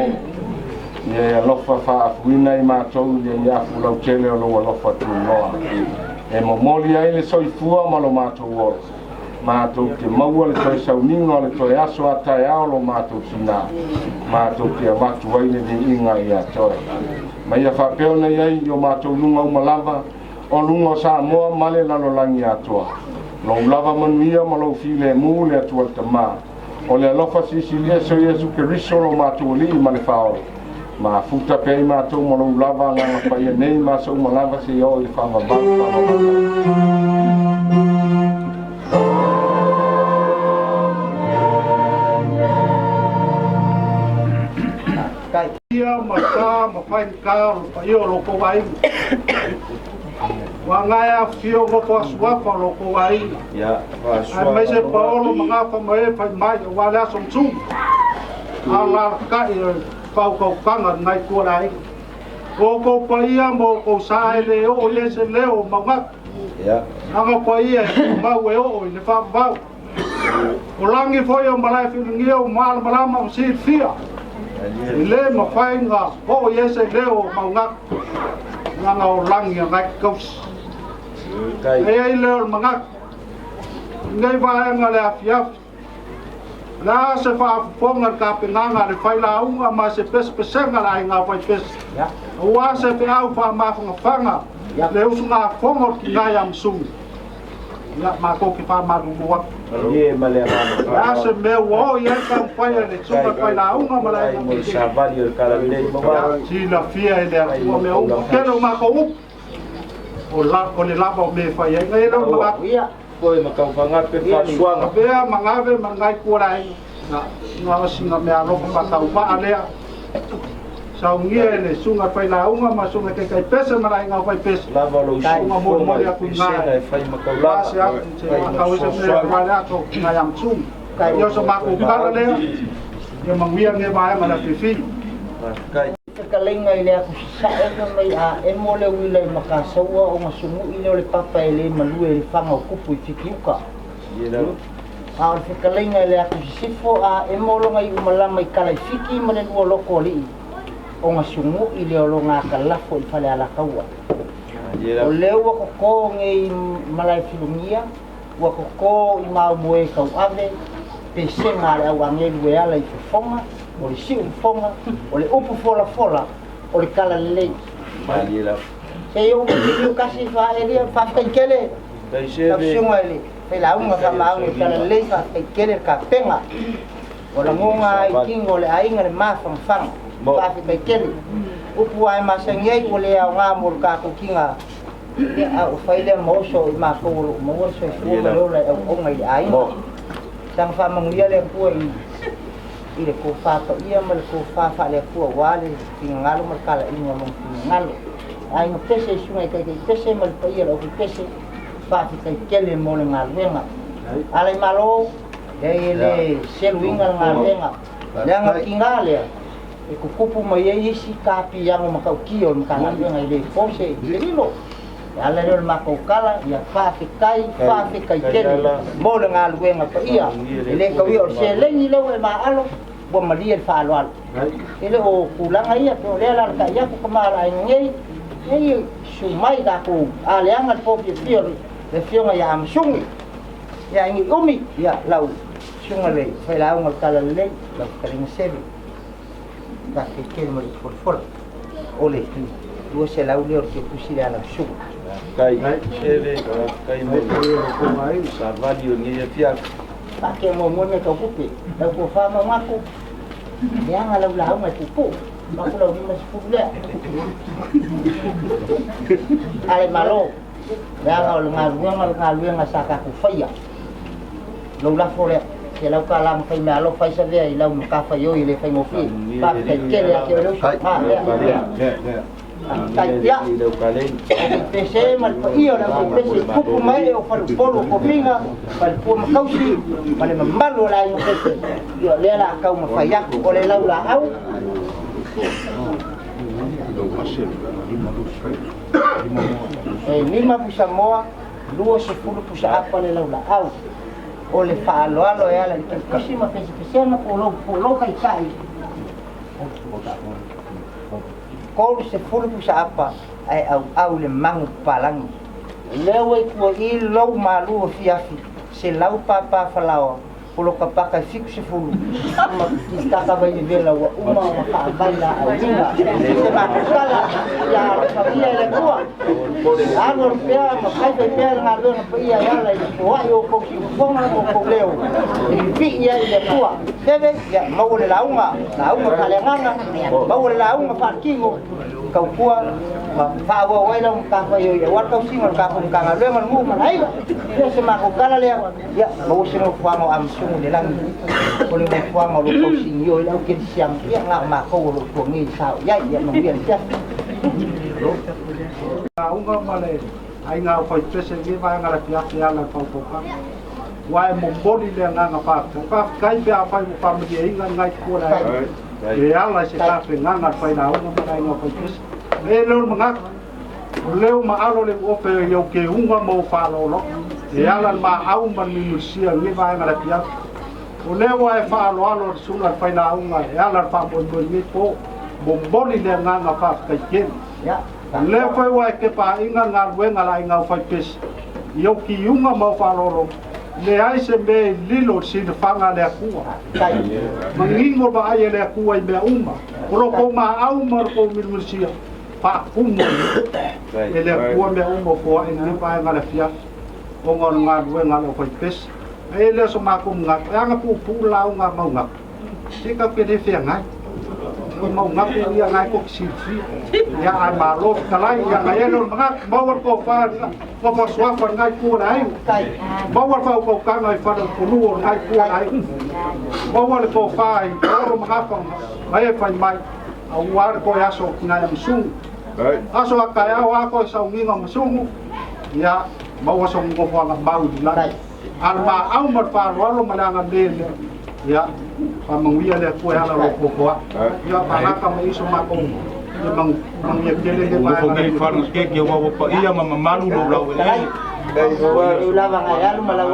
ia alofa fa'afuina i matou ia afu lau tele o lou alofa tuloa e momoli ai le soifua ma lo matou olo matou ke maua le toe sauniga o le toe aso ataeao lo matou sinā matou ke avatu ai le li'iga ia toe ma ia fa'apea ona iai o matou luga uma lava o luga o Samoa ma le lalolagi atoa lou lava manuia ma lou filemu le atua le tamā o le alofa sisilia so Iesu Keriso lo matou ali'i ma le fa'aolo ma futa pe matou ma lou lava agaga paia nei ma sou ma lava se o i le fa'avavalu Ia masa mafai ka pa io lo ko vai wa ngaya fio go po swa pa lo ko vai ya wa ai mai se paolo manga fa mai fa mai wa la som chu ala ka i pa ko kanga nai ko lai ko pa ia mo ko sa le o le se le o manga ya anga pa ia ma we o le fa ba o langi foi o malai fi ngio mal malama si fia ile mafai nga ho yese leo maunga nga o langi nga kos ai leo manga ngai vai nga le afia la se fa fonga ka penanga le fai la unga ma se pes pesenga la nga fai pes ya wa se pe au fa ma fanga le usunga fonga ki nga yam sum ya ma ko ki fa ma ruwa ye male ya se me wo ya ka fai le tsuka fai la unga ma la mo savali o kala le ya si la fia ele a mo me o ke no ma ko o la ko le lava me fai ngai no ma ya ko ma ka fanga pe fa suanga be mangave mangai ko rai na singa me alo pa ka upa ale sa ungie le sunga fai la unga ma sunga ke kai pesa ma rai nga fai pesa lava lo sunga mo mo ya ku nga fai ma ka la ka usa me ma la to nga yam sum ka yo so ma ku ka le yo mangia nge ba ma la fifi kai ka lenga ile aku sa e mai a e mo le wile maka saua o masumu ile le papa ele malue le fanga kupu i fikiuka a o ka lenga ile aku sifo a e mo lo ngai umalama i kala fiki ma le loko li o masumu ile o nga kala fo i fale ala kaua o leo ko ko ngai malai filumia wa ko ko i mau moe kau ave pe senga le au angeli we ala i fonga o le siu fonga o le upu fola fola o le kala lei malila e yo ko kasi fa ele fa kele dai se be ele pe la unga fa ma o kala lei fa kele ka penga o la monga i kingo le ainga le ma fa fa fa kele upu ai ma sangei o le au nga mo ka ko kinga a o fa ile mo so i ma ko mo so fu lo le o ngai ai sang fa manguia le pu ile ko fa to ia mal ko fa le pu wale tingalo mal kala inga mo tingalo ai no pese sunga kai pese mal pa ia o pese fa kai kele mo le ngalwenga ale malo ele seluinga ngalwenga langa tingale e ko kupu mai isi kapi yang makau kio makala ile pose lilo ala le mako kala ya fa kai kele mo le ngalwenga pa ia ile ko yo se lengi lo e ma alo bo malia fa alo ele o kulanga ia pe le la ka ia ko mala ngai ei sumai da ko ale anga po pio le fio ya Amasunu ya ngi umi ya lau sunga le fa la un kala le la kaling sevi da ke kel mo por ole due se la ule che pusi la su kai ele kai mo ko mai savali o ngi ya pa ke mo me ka pupi da ko fa ma mako yang ala ulah mai pupu aku lau di mas pupu ale malo yang ngalu nga saka ku faya lo la fore ke lau kalam fai malo fai sa le lau ka fa yo ile fai mo fi pa ke le ke lo ha ya pese mal pa iyo na pese pupu mai o fa polo ko pinga pa pu ma kausi pa le mambalo la yo pese yo le la ka ma fa ya ko le lau la au lima pusa moa dua sepuluh pusa apa le lau la au o le fa alo ya la ke pusi ma pese pese na polo kai kai ko se fulu sa apa ai au le mangu palangi leo e ko I lo malu fiafi se lau papa falao polo kapaka fiku se fulu ma kaka vai vela uma ka banda ainga se ma kala ya familia le tua alo pea ma kai pea na lo na pia ya la ko yo ko ki fonga ko leo pi ya le tua deve ya mau le launga ka le nganga mau le launga fa kingo kau kua ma fa wa wai long ka fa yo ya wa kau singa ka ko ka le man mu ma ai se ma ko kala le ya mau se no fa mo am sungu de lang ko le mo fa mo lo ko sing yo la ke siang ya nga ma ko lo ko ngi sao ya ya no bien ya unga male ai nga fa pese ngi va nga la pia la fa ko ka wai mo bodi le nga fa ka kai pe apa fa mo ye nga ngai ko la e ala se ka pe nga fa na unga male nga fa pese e lo mga leo ma alo le o pe yo ke unga mo fa lo e ala ma au man mi sia ngi va nga la pia o leo ai fa lo sunga fa na unga e ala fa mo ni po bomboni le nga fa ka ken ya le foi wa ke pa inga nga wenga la inga fa pes yo ki unga mo fa lo le ai se me lilo si de fanga le kua mangingo ba ai le kua be uma ro ko ma au mar ko mi sia fa kumo ele kua me uma fo en pa nga le fia o ngon nga wenga lo fa pes ele so ma ko nga nga pu la nga ma nga si ka pe de fia nga ko mau ngaku ia ngai ko sifi ya ai malo kalai ya ngai no ngak mau ko fa swafa ngai ku nai mau fa ko ka ngai fa ko lu ngai ku nai mau ko fa ai ko ma fa mai fa mai au war ko ya so ngai musung aso ka ya wa ko sa ngi ngam musung ya mau so ko fa mau di lai alma au ma fa lo malanga dele ya pamangwia le ko hala lo ko ya pa ka mai so ma ko mang ye kele ke ba ko ngi fa ke wa pa iya ma malu lo la la va a